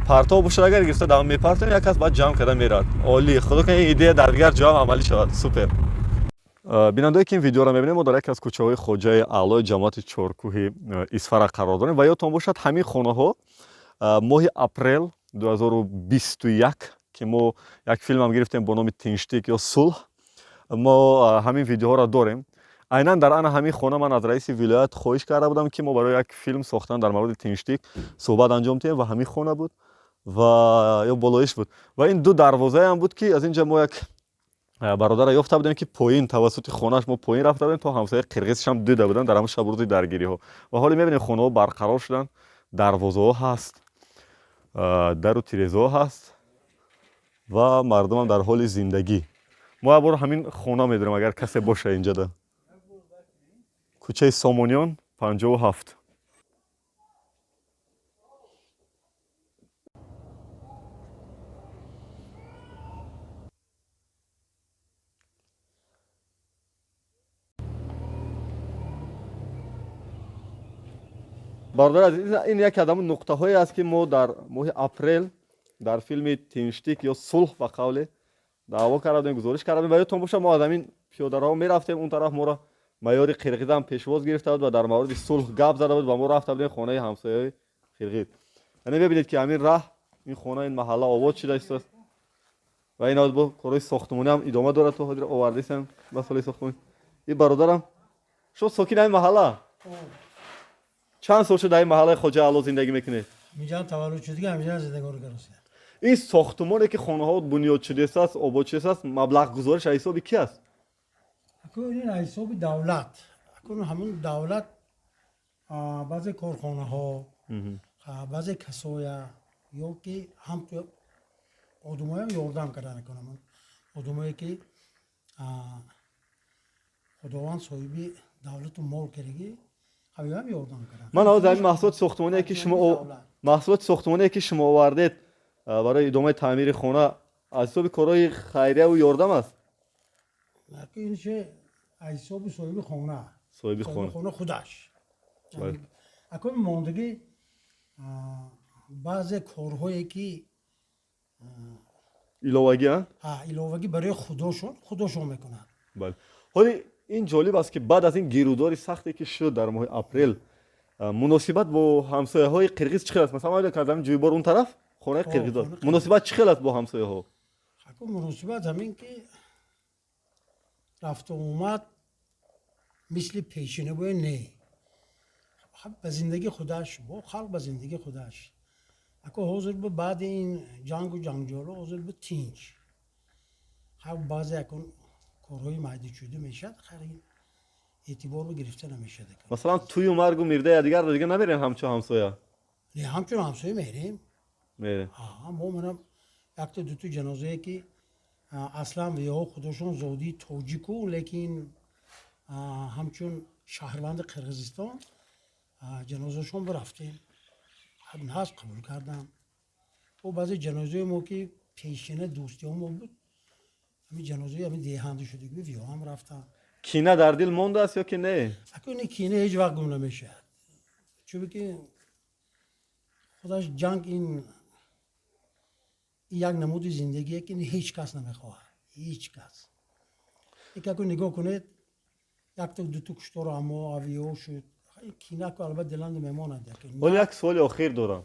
پرتو باشه اگر گرفته دام میپرتن یک کس بعد جمع کرده میراد. عالی خدا کنه این ایده در دیگر جا هم عملی شود. سوپر. بینندهایی که این ویدیو را می‌بینید ما در یک از کوچه‌های خواجه اعلی جماعت چهارکوه اسفر قرار داریم و یادتون باشد همین خانه‌ها ماه اپریل 2021 که ما یک فیلم هم گرفتیم با نام تینشتیک یا صلح ما همین ویدیوها را داریم. عیناً در آن همین خانه من از رئیس ولایت خواهش کرده بودم که ما برای یک فیلم ساختن در مورد تینشتیک صحبت انجام دهیم و همین خانه بود و یا بالایش بود و این دو دروازه هم بود که از اینجا ما یک برادر را یافته بودیم که پایین توسط خانه‌اش ما پایین رفته بودیم تا همسایه قرقیزش هم دیده بودن در همون شب روز درگیری ها و حالا می‌بینید خانه‌ها برقرار شدن دروازه ها هست در و تیره‌ها هست و مردم هم در حال زندگی. ما برای همین خانه می‌داریم اگر کسی باشه اینجا ده. کوچه سامونیان 57. برادر عزیز این یک عدم نقطه هایی است که ما در ماه اپریل در فیلم تینشتیک یا صلح و قوله دعوا کردیم گزارش کردیم و یادتون باشه ما از همین پیاده رو میرفتیم اون طرف ما را معیار قرقیز هم پیشواز گرفته بود و در مورد صلح گپ زده بود و ما رفته بودیم خانه همسایه قرقیز. یعنی ببینید که همین راه این خانه این محله آباد شده است و این با کارهای ساختمانی هم ادامه داره تو حاضر آوردیسن مسئله ساختمانی. این برادرم شو ساکن این محله چند سال شده این محله خواجه اعلی زندگی میکنه؟ اینجا تولد شدی همینجا زندگی کردم. این ساختمانی که خانه ها بنیاد شده است آباد شده است مبلغ گزارش حسابی کی است؟ این حساب دولت. همون دولت بعضی کارخانه ها баъзе касоя ё ки ҳам одамоям ёрдам карда мекунам одамое ки худованд соҳиби давлату мол кардагӣ ҳамиам ёрдам кардан. ман ҳозир ҳамин маҳсулоти сохтмоние ки шумо овардед барои идомаи таъмири хона аз ҳисоби корҳои хайрияву ёрдам аст? ин че аз ҳисоби соҳиби хона соҳиби хона худаш акоми мондагӣ баъзе корҳое ки иловагӣ барои худошон мекунад. ҳоли ин ҷолиб аст ки баъд аз ин гирӯдори сахте ки шуд дар моҳи апрел муносибат бо ҳамсояҳои қирғиз чӣ хел аст? Масалан аз ҳамин ҷӯйбор он тараф хонаи қирғизон муносибат чӣ хел аст бо ҳамсояҳо? муносибат ҳамин ки рафту омад мисли пешина боя не ба зиндагии худаш бо халқ ба зиндагии худаш ако ҳозир бо баъди ин ҷангу ҷанҷоло ҳозир бо тинҷ ҳар баъзе якон корҳои майдачӯдӣ мешавад харин эътибор гирифта намешавад. Масалан тӯю маргу мирдаи дигар дига намерем ҳамчун ҳамсоя? Не ҳамчун ҳамсоя мерем. Мерем. мо менам якта дуту ҷанозае ки аслан виёҳо худошон зодии тоҷику лекин ҳамчун шаҳрванди қирғизистон ҷанозашон бирафтем нас қабул кардам. бо баъзе ҷанозаи мо ки пешина дӯстиҳомо буд ҳамин ҷанозаи ҳамин деҳанди шудагӣ виёҳам рафтам. Кина дар дил мондааст ё ки не? акони кина ҳеҷ вақт гум намешавад чунки ки худаш ҷанг ин як намуди зиндагие ки ҳеҷ кас намехоҳад ҳеҷ кас. ако нигоҳ кунед якта дуту куштор аммо авиё шуд кинаку албатта диланда мемонад. ҳоли як суоли охир дорам.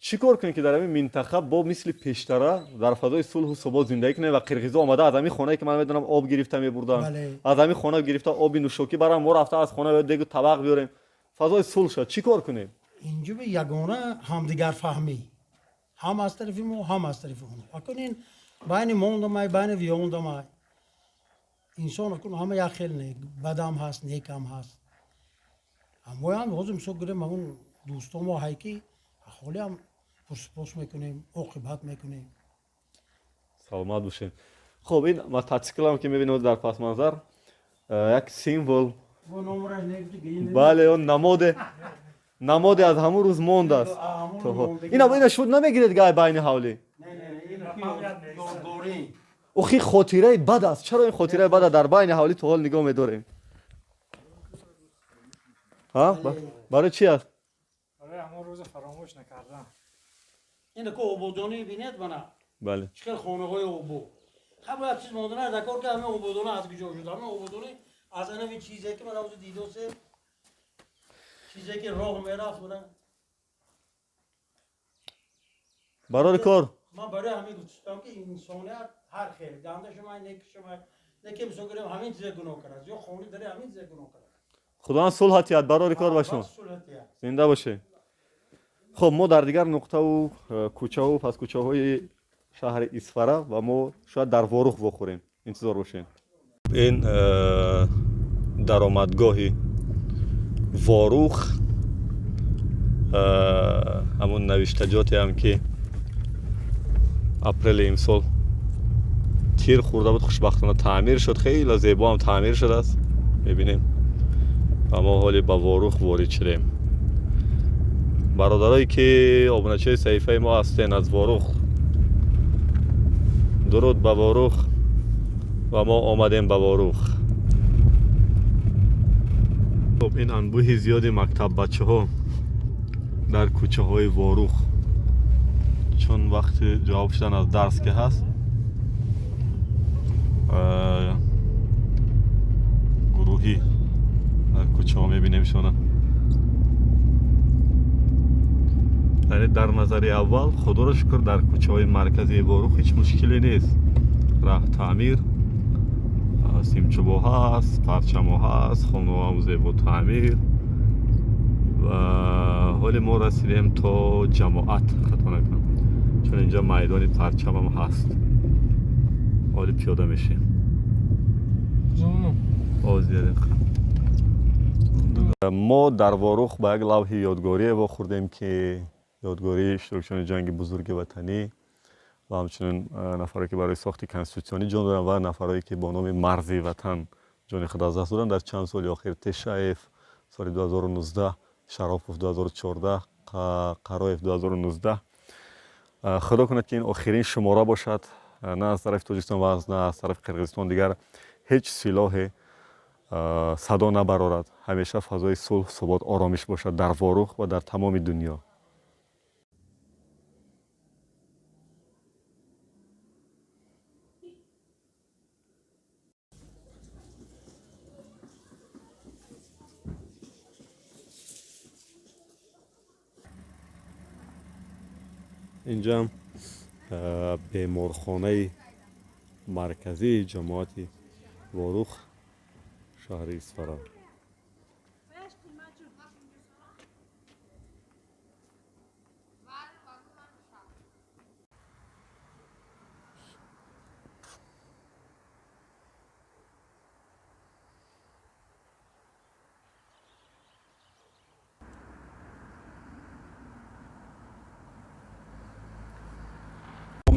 чӣ кор кунем ки дар ҳамин минтақа бо мисли пештара дар фазои сулҳу собот зиндагӣ кунем ва қирғизо омада аз ҳамин хонае ки ман медонам об гирифта мебурданд аз ҳамин хона гирифта оби нӯшокӣ барам мо рафта аз хона дегу табақ биёрем фазои сулҳ шад чӣ кор кунем? инҷо ягона ҳамдигарфаҳмӣ ҳам аз тарафи мо ҳам аз тарафи он акунин байни мондамай байни виёндамай инсон акун ҳама як хел не бадам ҳаст некам ҳаст амоям ҳозир мисол гирем ҳамун дӯстомо ҳай ки аҳолиам пурсупос мекунем оқибат мекунем. саломат бошем. хуб ин мотоциклам ки мебинем дар пасманзар як символ бале он намоде аз ҳамун рӯз мондааст. ина шуд намегиред гай байни ҳавлӣ? охи хотираи бад аст. чаро ин хотираи бада дар байни ҳавлӣ то ҳол нигоҳ медорем? барои чи аст? барои ҳамон рӯзи фаромӯш накардан. ин ко ободонӣ бинед мана бале чӣ хел хонаҳои обод ҳама як чиз мондана дакор ки ҳамин ободона аз куҷо шуд ҳамин ободони аз anavi чизе ки ман ҳозир дидосем чизе ки роҳ мерафт мана барори кор ман барои ҳамин гуфтам ки инсоният ҳар хел ганда шумай неки шумай неки мисол гирем ҳамин чизе гуноҳ кард ё хони даре ҳамин чизе гуноҳ кард худованд сулҳ диҳад барори кор ба шумо зинда бошед. хуб мо дар дигар нуқтаву кӯчаву паскӯчаҳои шаҳри Исфара ва мо шояд дар ворух вохӯрем. интизор бошед. ин даромадгоҳи ворух ҳамун навиштаҷотеам ки апрели имсол тир хӯрда буд хушбахтона таъмир шуд хеле зебо ҳам таъмир шудааст мебинем ва мо ҳоле ба ворух ворид шудем. бародарое ки обуначаи саҳифаи мо ҳастен аз ворух дуруд ба ворух ва мо омадем ба ворух. ин анбӯҳи зиёди мактаббачаҳо дар кӯчаҳои ворух чун вақти ҷавоб шудан аз дарс ки ҳаст гурӯҳӣ дар кӯчаҳо мебинем шона. дар назари аввал худоро шукр дар кӯчаҳои марказии ворух ҳеҷ мушкиле нест. раҳ таъмир симчӯбо ҳаст парчамо ҳаст хонаҳоам зебо таъмир ва ҳоли мо расидем то ҷамоат хато накунам чун инҷа майдони парчамам ҳаст ҳоли пиёда мешем. ما در واروخ به یک لوح یادگاری واخوردیم که یادگاری اشتراکچیان جنگ بزرگ وطنی و همچنین نفرایی که برای ساخت کنستیتوسیونی جان دادن و نفرایی که با نام مرزی وطن جان خود از دست دادن در چند سال اخیر تشایف سال 2019 شراپوف 2014 قرایف 2019 خدا کند که این آخرین شماره باشد نه از طرف تاجیکستان و نه از طرف قرقیزستان دیگر هیچ سلاح صدا نبرارد همیشه فضای صلح ثبات آرامش باشد در واروخ و در تمام دنیا اینجا بیمارخانه مرکزی جماعت واروخ شهر اصفهان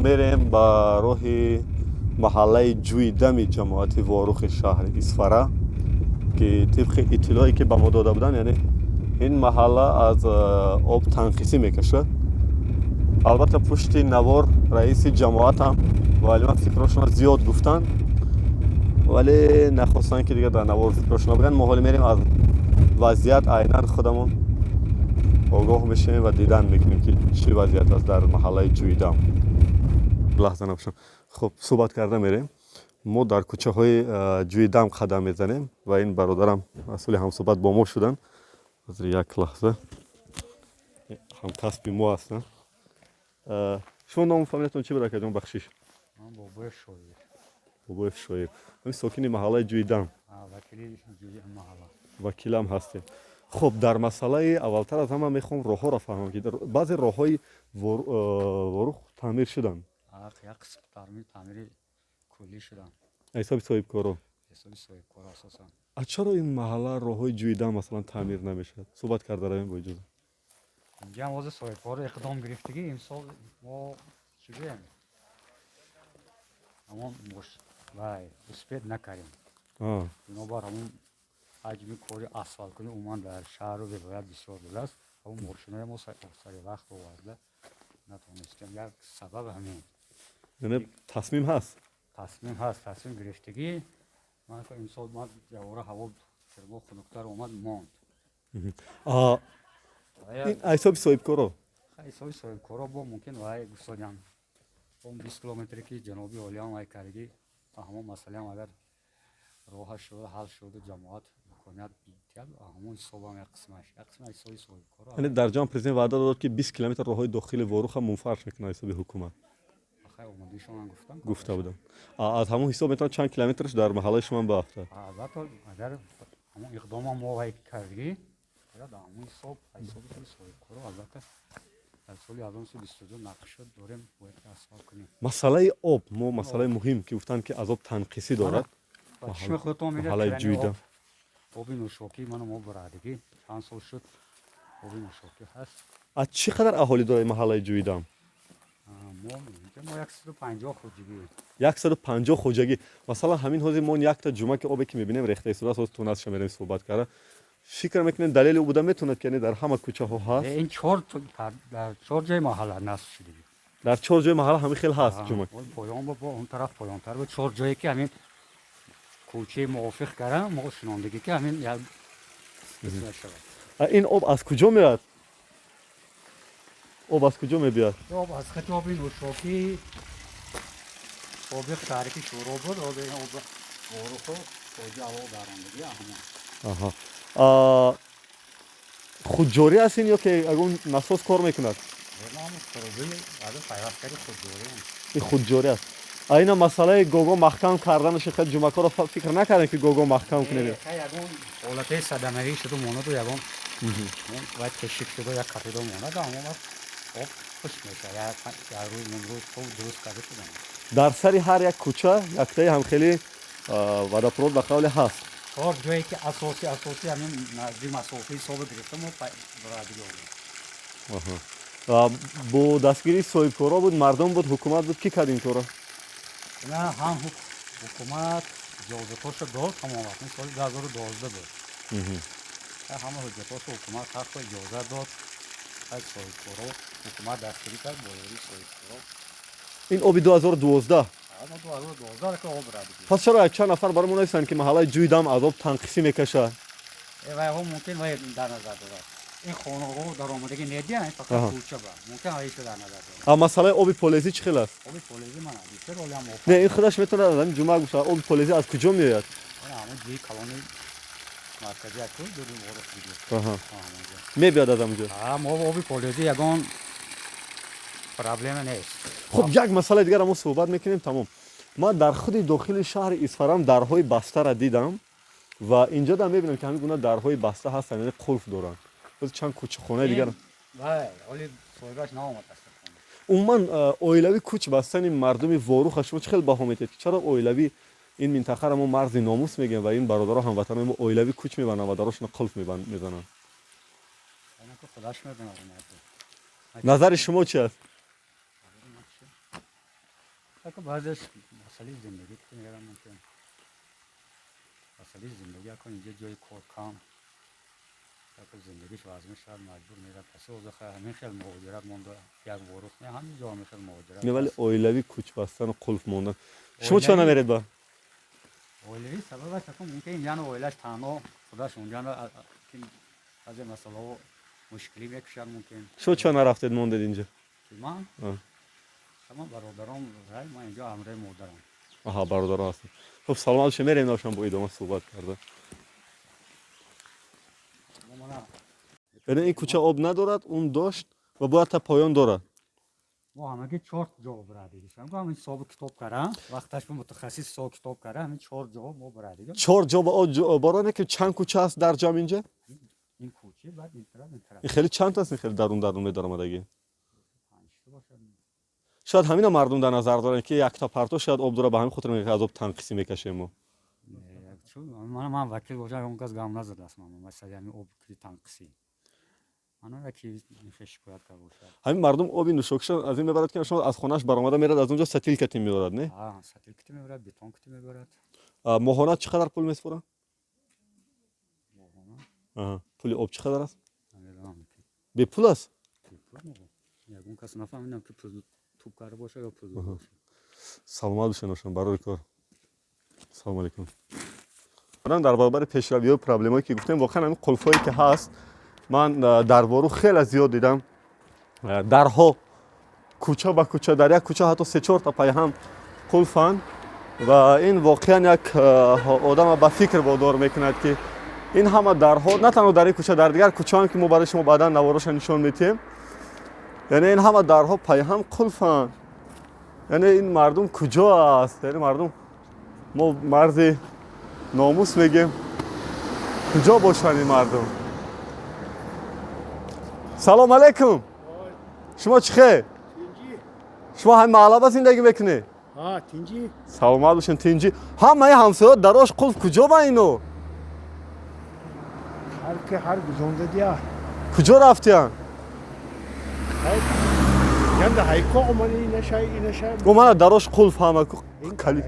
میریم با راه محله جویدم جماعت واروخ شهر اصفهان که طبق اطلاعی که به ما داده بودن یعنی این محله از آب تنقیسی میکشه البته پشت نوار رئیس جماعت هم ولی من فکراشون زیاد گفتن ولی نخواستن که دیگه در نوار فکراشون بگن ما حالا میریم از وضعیت عیناً خودمون آگاه میشیم و دیدن میکنیم که چی وضعیت است در محله جویدم لحظه نباشم خب صحبت کرده میریم ما در کوچه های جویدم قدم میزنیم و این برادرم مسئول هم صحبت با ما شدن از یک لحظه هم کسبی ما هستن شما نام فامیلتون چی بود جان بخشش من بابایف شویر بابایف شویر همین ساکنی محله جویدم وکیل جویدم محله وکیل هم هستیم خب در مسئله اولتر از همه میخوام راه ها را فهمم که بعضی راه های واروخ تعمیر شدن یک قسم تعمیر کلی شدن حساب صاحب کارو حساب صاحب کارو اساسا چرا این محله راه های جویدم مثلا تعمیر نمیشه صحبت کرده رویم با اجازه اینجا هم واضح صاحب کارو اقدام گرفتگی امسال ما چی بگیم اما وای اسپید نکردیم بنابر همون حجم کاری اسفالت کنی اومد در شهر و ولایت بسیار دور است همون ماشینای ما سر وقت آورده نتونستیم یک سبب همین یعنی تصمیم هست تصمیم گرفتگی من که امسال ما جواره هوا فرما خنکتر اومد ماند این حساب صاحب کارو حساب صاحب کارو با ممکن وای گفتم اون 20 کیلومتری که جنوبی اولیان وای کردی همون مسئله هم اگر راه شده حل شده جماعت حکومت بیتیل همون حساب هم یک قسمش حساب صاحب کارو یعنی در جام پرزیدنت وعده داد که 20 کیلومتر راههای داخل واروخ هم منفرش میکنه حساب حکومت اومدی شما گفته بودم از همون حساب میتونه چند کیلومترش در محله شما بیفته البته اگر همون اقدام ما وای کردی در همون حساب صاحب کارو البته در سال 2022 نقش داریم باید حساب کنیم مسئله آب ما مسئله مهم که گفتن که از آب تنقیسی دارد چشم خودتون محله جویدم آب نوشاکی ما برادگی چند سال شد آب نوشاکی هست از چقدر اهالی داره محله جویدم ما 150 خوجگی 150 خوجگی مثلا همین حوزه ما یک تا جمعه که آبی که میبینیم ریخته صورت از تونس شمیریم صحبت کرده فکر میکنین دلیل او بوده میتونه که در همه کوچه ها هست این در 4 جای محله نصب شده در 4 جای محله همین خیلی هست جمعه پایان با اون طرف پایانتر و 4 جایی که همین کوچه موافق کردن ما شناندگی که همین یک این آب از کجا میاد آب از کجا میاد آب از خط آب نوشاکی آب تاریکی شروع بود آب واروخ کجا آب دارندگی همون خود جاری هستین یا که اون نساز کار میکند این خود جاری است اینا مسئله گوگو محکم کردنش خیلی جمعه رو فکر نکردن که گوگو محکم کنه یگون حالت صدمه‌ای شده مونده یگون باید تشکیل شده یک کاتیدو مونده اما خب خوش میشه یا روز نمروز خوب درست کرده شدن در سری هر یک کوچه یک تایی هم خیلی وداپرود به قول هست 4 جایی که اساسی همین نزدیک مسافه صبح گرفتم و برادری آوردم. бо дастгирии соҳибкорҳо буд мардум буд ҳукумат буд кӣ кард ин кора نه هم حکومت اجازتاشو داد تمام وقت سال 2012 بود همه حجتاشو حکومت حق و اجازه داد از صاحبکارا حکومت دستگیری کرد بایوری صاحبکارا این آبی 2012 2012 که آب رد بود پس چرا یک چند نفر برامون نیستن که محله جوی دم از آب تنقیسی میکشه وای ها ممکن وای در نظر دارد این خانه ها در آمدگی ندیه فقط کوچه با ممکن هایش در نظر دارد اما مسئله آبی پولیزی چی خیلی است آبی پولیزی من بیشتر ولی هم نه این خودش میتونه از همین جمعه گوشه آبی پولیزی از کجا میاد همون جوی کلانی مرکزی اکو دوریم وارد میگه میبیاد از همونجا ما آبی پولیزی یگان پرابلم نیست خب یک مسئله دیگر ما صحبت میکنیم تمام ما در خود داخل شهر اصفهان درهای بسته را دیدم و اینجا هم میبینم که همین گونه درهای بسته هستن یعنی قلف دارن چند کوچه خونه دیگر وای ولی صاحبش نامد است عموما اویلوی کوچ بستن مردم واروخ شما چه خیلی باها میتید چرا اویلوی این منطقه را ما مرز ناموس میگیم و این برادرها هموطنان ما اویلوی کوچ میبنن و دراشون قلف میزنن اینا که خودش میدونن نظر شما چی است که بعضش مسئله زندگی که میگم ممکن مسئله زندگی اکن اینجا جای کار کم که زندگیش وزنش شاید مجبور میره پس اوضاع همین خیلی مهاجرت مونده یک واروخ نه همین جا همین خیلی مهاجرت نه ولی اویلوی کوچ بستن و قلف موندن شما چرا نمیرید با اویلوی سببش اکن ممکن اینجا اویلش تنها خودش اونجا از این مسئله و مشکلی بکشن ممکن شما چرا نرفتید موندید اینجا من شما برادرام رای ما اینجا امره مادرم آها برادرها هستن خب سلام علیکم میریم ناشم با ادامه صحبت کرده یعنی این کوچه آب ندارد اون داشت و باید تا پایان دارد ما همگی 4 جا برادری شدیم همین حساب کتاب کردم وقتش به متخصص حساب کتاب کردم همین 4 جا ما برادری 4 جا با بارانه که چند کوچه است در جمع اینجا این کوچه بعد این طرف این خیلی چند است این خیلی درون میداره آمدگی شاید همینا مردم در نظر دارن که یک تا پرتو شاید آب داره به همین خاطر میگه از آب تنقیسی میکشیم ما من وکیل باشم اون کس گام نزده است مثلا همین آب کی تنقیسی من وکیل شکایت کرده باشم همین مردم آبی نوشاکشان از این میبرد که شما از خونش برآمده میرد از اونجا ستیل کتی میبرد نه ستیل کتی میبرد بتون کتی میبرد ماهانه چقدر پول میسپرن ماهانه پول آب چقدر است به پول است اون کس نفهمیدم که توپ کرده باشه یا پول باشه سلام علیکم برای کار سلام علیکم من در برابر پیشروی و پرابلمایی که گفتم واقعا همین قلفایی که هست من در وارو خیلی زیاد دیدم درها کوچه با کوچه در یک کوچه حتی 3-4 تا پای هم قلفن و این واقعا یک آدم با فکر وادار میکند که این همه درها نه تنها در این کوچه در دیگر کوچه هم که ما برای شما بعدا نوارش نشون میدیم یعنی این همه درها پای هم قلفن یعنی این مردم کجا است یعنی مردم ما مرز ناموس میگیم کجا باشن این مردم سلام علیکم شما چخه شما همین محله با زندگی میکنی تینجی سلام علیکم تینجی همه همسایه دراش قلف کجا با اینو هر گزونده دیا کجا رفتین یند هایکو اومدی نشای گمان دراش قلف همه کلی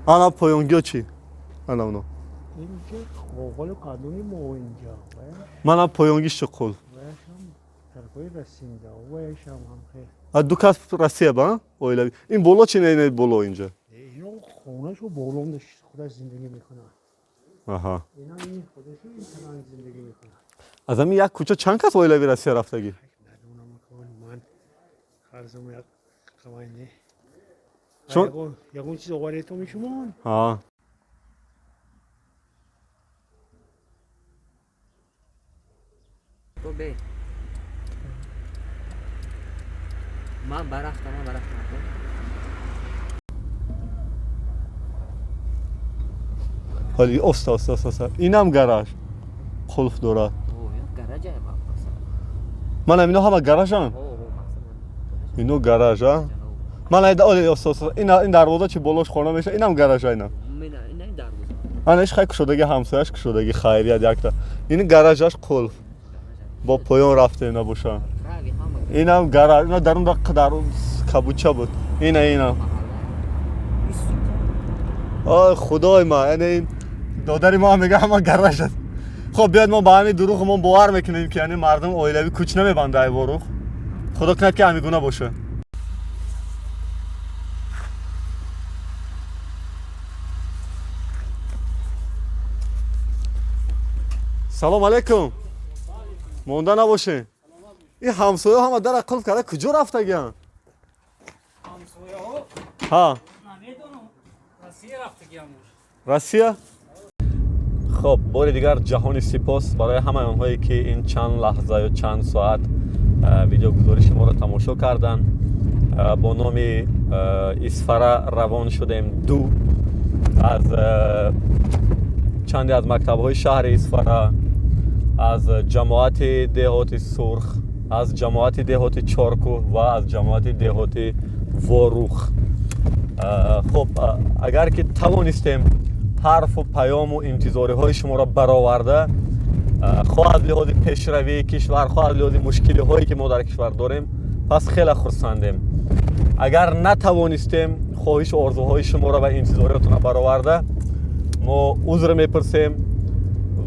انا پایونگی چی انا اونو اینجا قول قانونی مو اینجا من پایونگیش چه قلف طرفای رسیده وایش هم خیر دو کس رسیه با اویلوی این بالا چی نه بالا اینجا اینو خونه‌شو بالوندش خودش زندگی میکنه آها اینا این خودشون این زندگی میکنه از همین یک کوچه چند کس اویلوی رسیه رفتگی ندونم من خرزم یک قوانینه شما یگون چیز آواره تو میشمون تو به من برفتم حالی استا اینم گاراژ قلف دارد گاراژ من اینا همه گاراژن اینو گاراژ ها من ایده اولی استا این دروازه چه بالاش خونه میشه اینم گاراژ اینا این دروازه анаш хай кушодагӣ ҳамсояш кушодагӣ хайрият якта ин гаражаш қулф бо поён рафта набоша инам гараж ина дар он кабуча буд инам ой худои ман яъне ин додари ман мега ҳама гараж аст хоб биёед мо ба ҳамин дурӯғ бовар мекунем ки яъне мардум оилавӣ куч намебандад ворух худо кунад ки ҳамин гуна боша салом алейкум монда набошед ин ҳамсоя ҳама дара қулф карда куҷо рафтагианд ҳа россия хоб бори дигар ҷаҳони сипос барои ҳамаи онҳое ки ин чанд лаҳза ё чанд соат видеогузориши моро тамошо карданд бо номи исфара равон шудем ду аз чанде аз мактабҳои шаҳри исфара аз ҷамоати деҳоти сурх аз ҷамоати деҳоти чоркӯҳ ва аз ҷамоати деҳоти ворух хуб агар ки тавонистем ҳарфу паёму интизориҳои шуморо бароварда хоҳ аз лиҳози пешравии кишвар хоҳ аз лиҳози мушкилиҳое ки мо дар кишвар дорем пас хеле хурсандем агар натавонистем хоҳишу орзуҳои шуморо ва интизориётро бароварда мо узр мепурсем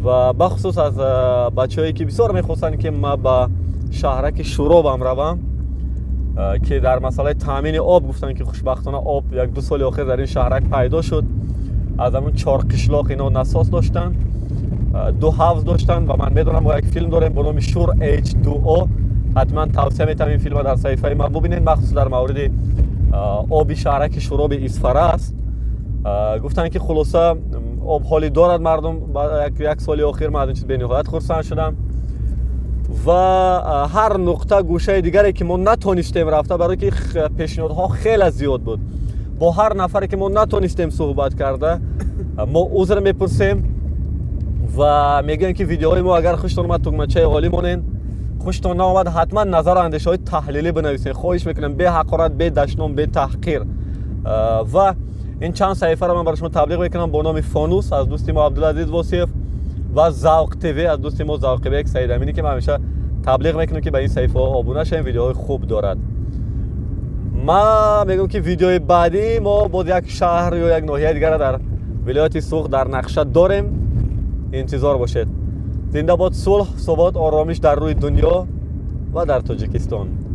ва бахусус аз бачаҳое ки бисёр мехостанд ки ман ба шаҳраки шуробам равам ки дар масъалаи таъмини об гуфтанд ки хушбахтона об 1-2 соли охир дар ин шаҳрак пайдо шуд аз ҳамун 4 қишлоқ ино насос доштанд 2 ҳавз доштанд ва ман медонам мо як филм дорем бо номи Shure H2O ҳатман тавсия метавонам ин филмро дар саҳифаи ман бубинед махсус дар мавриди оби шаҳраки шуроби исфара аст гуфтанд ки хулоса об ҳолӣ дорад мардум ба як соли охир ман аз ин чиз бениҳоят хурсанд шудам ва ҳар нуқта гӯшаи дигаре ки мо натонистем рафта барое ки пешниҳодҳо хеле зиёд буд бо ҳар нафаре ки мо натонистем суҳбат карда мо узр мепурсем ва мегӯем ки видеоҳои мо агар хуштон омад тугмачаи олӣ монен хуштон наомад ҳатман назару андешаҳои таҳлилӣ бинависен хоҳиш мекунам бе ҳақорат бе дашном бе таҳқир ва ин чанд саҳифаро ман барои шумо таблиғ мекунам бо номи Фонус аз дӯсти мо Абдулазиз Восиев ва Завқ ТВ аз дӯсти мо Завқибек Саидаминӣ ки ман ҳамеша таблиғ мекунам ки ба ин саҳифаҳо обуна шавем видеоҳои хуб дорад ман мегӯям ки видеои баъдӣ мо боз як шаҳр ё як ноҳияи дигара дар вилояти Суғ дар нақша дорем интизор бошед зинда бод сулҳ собот оромиш дар рӯи дунё ва дар Тоҷикистон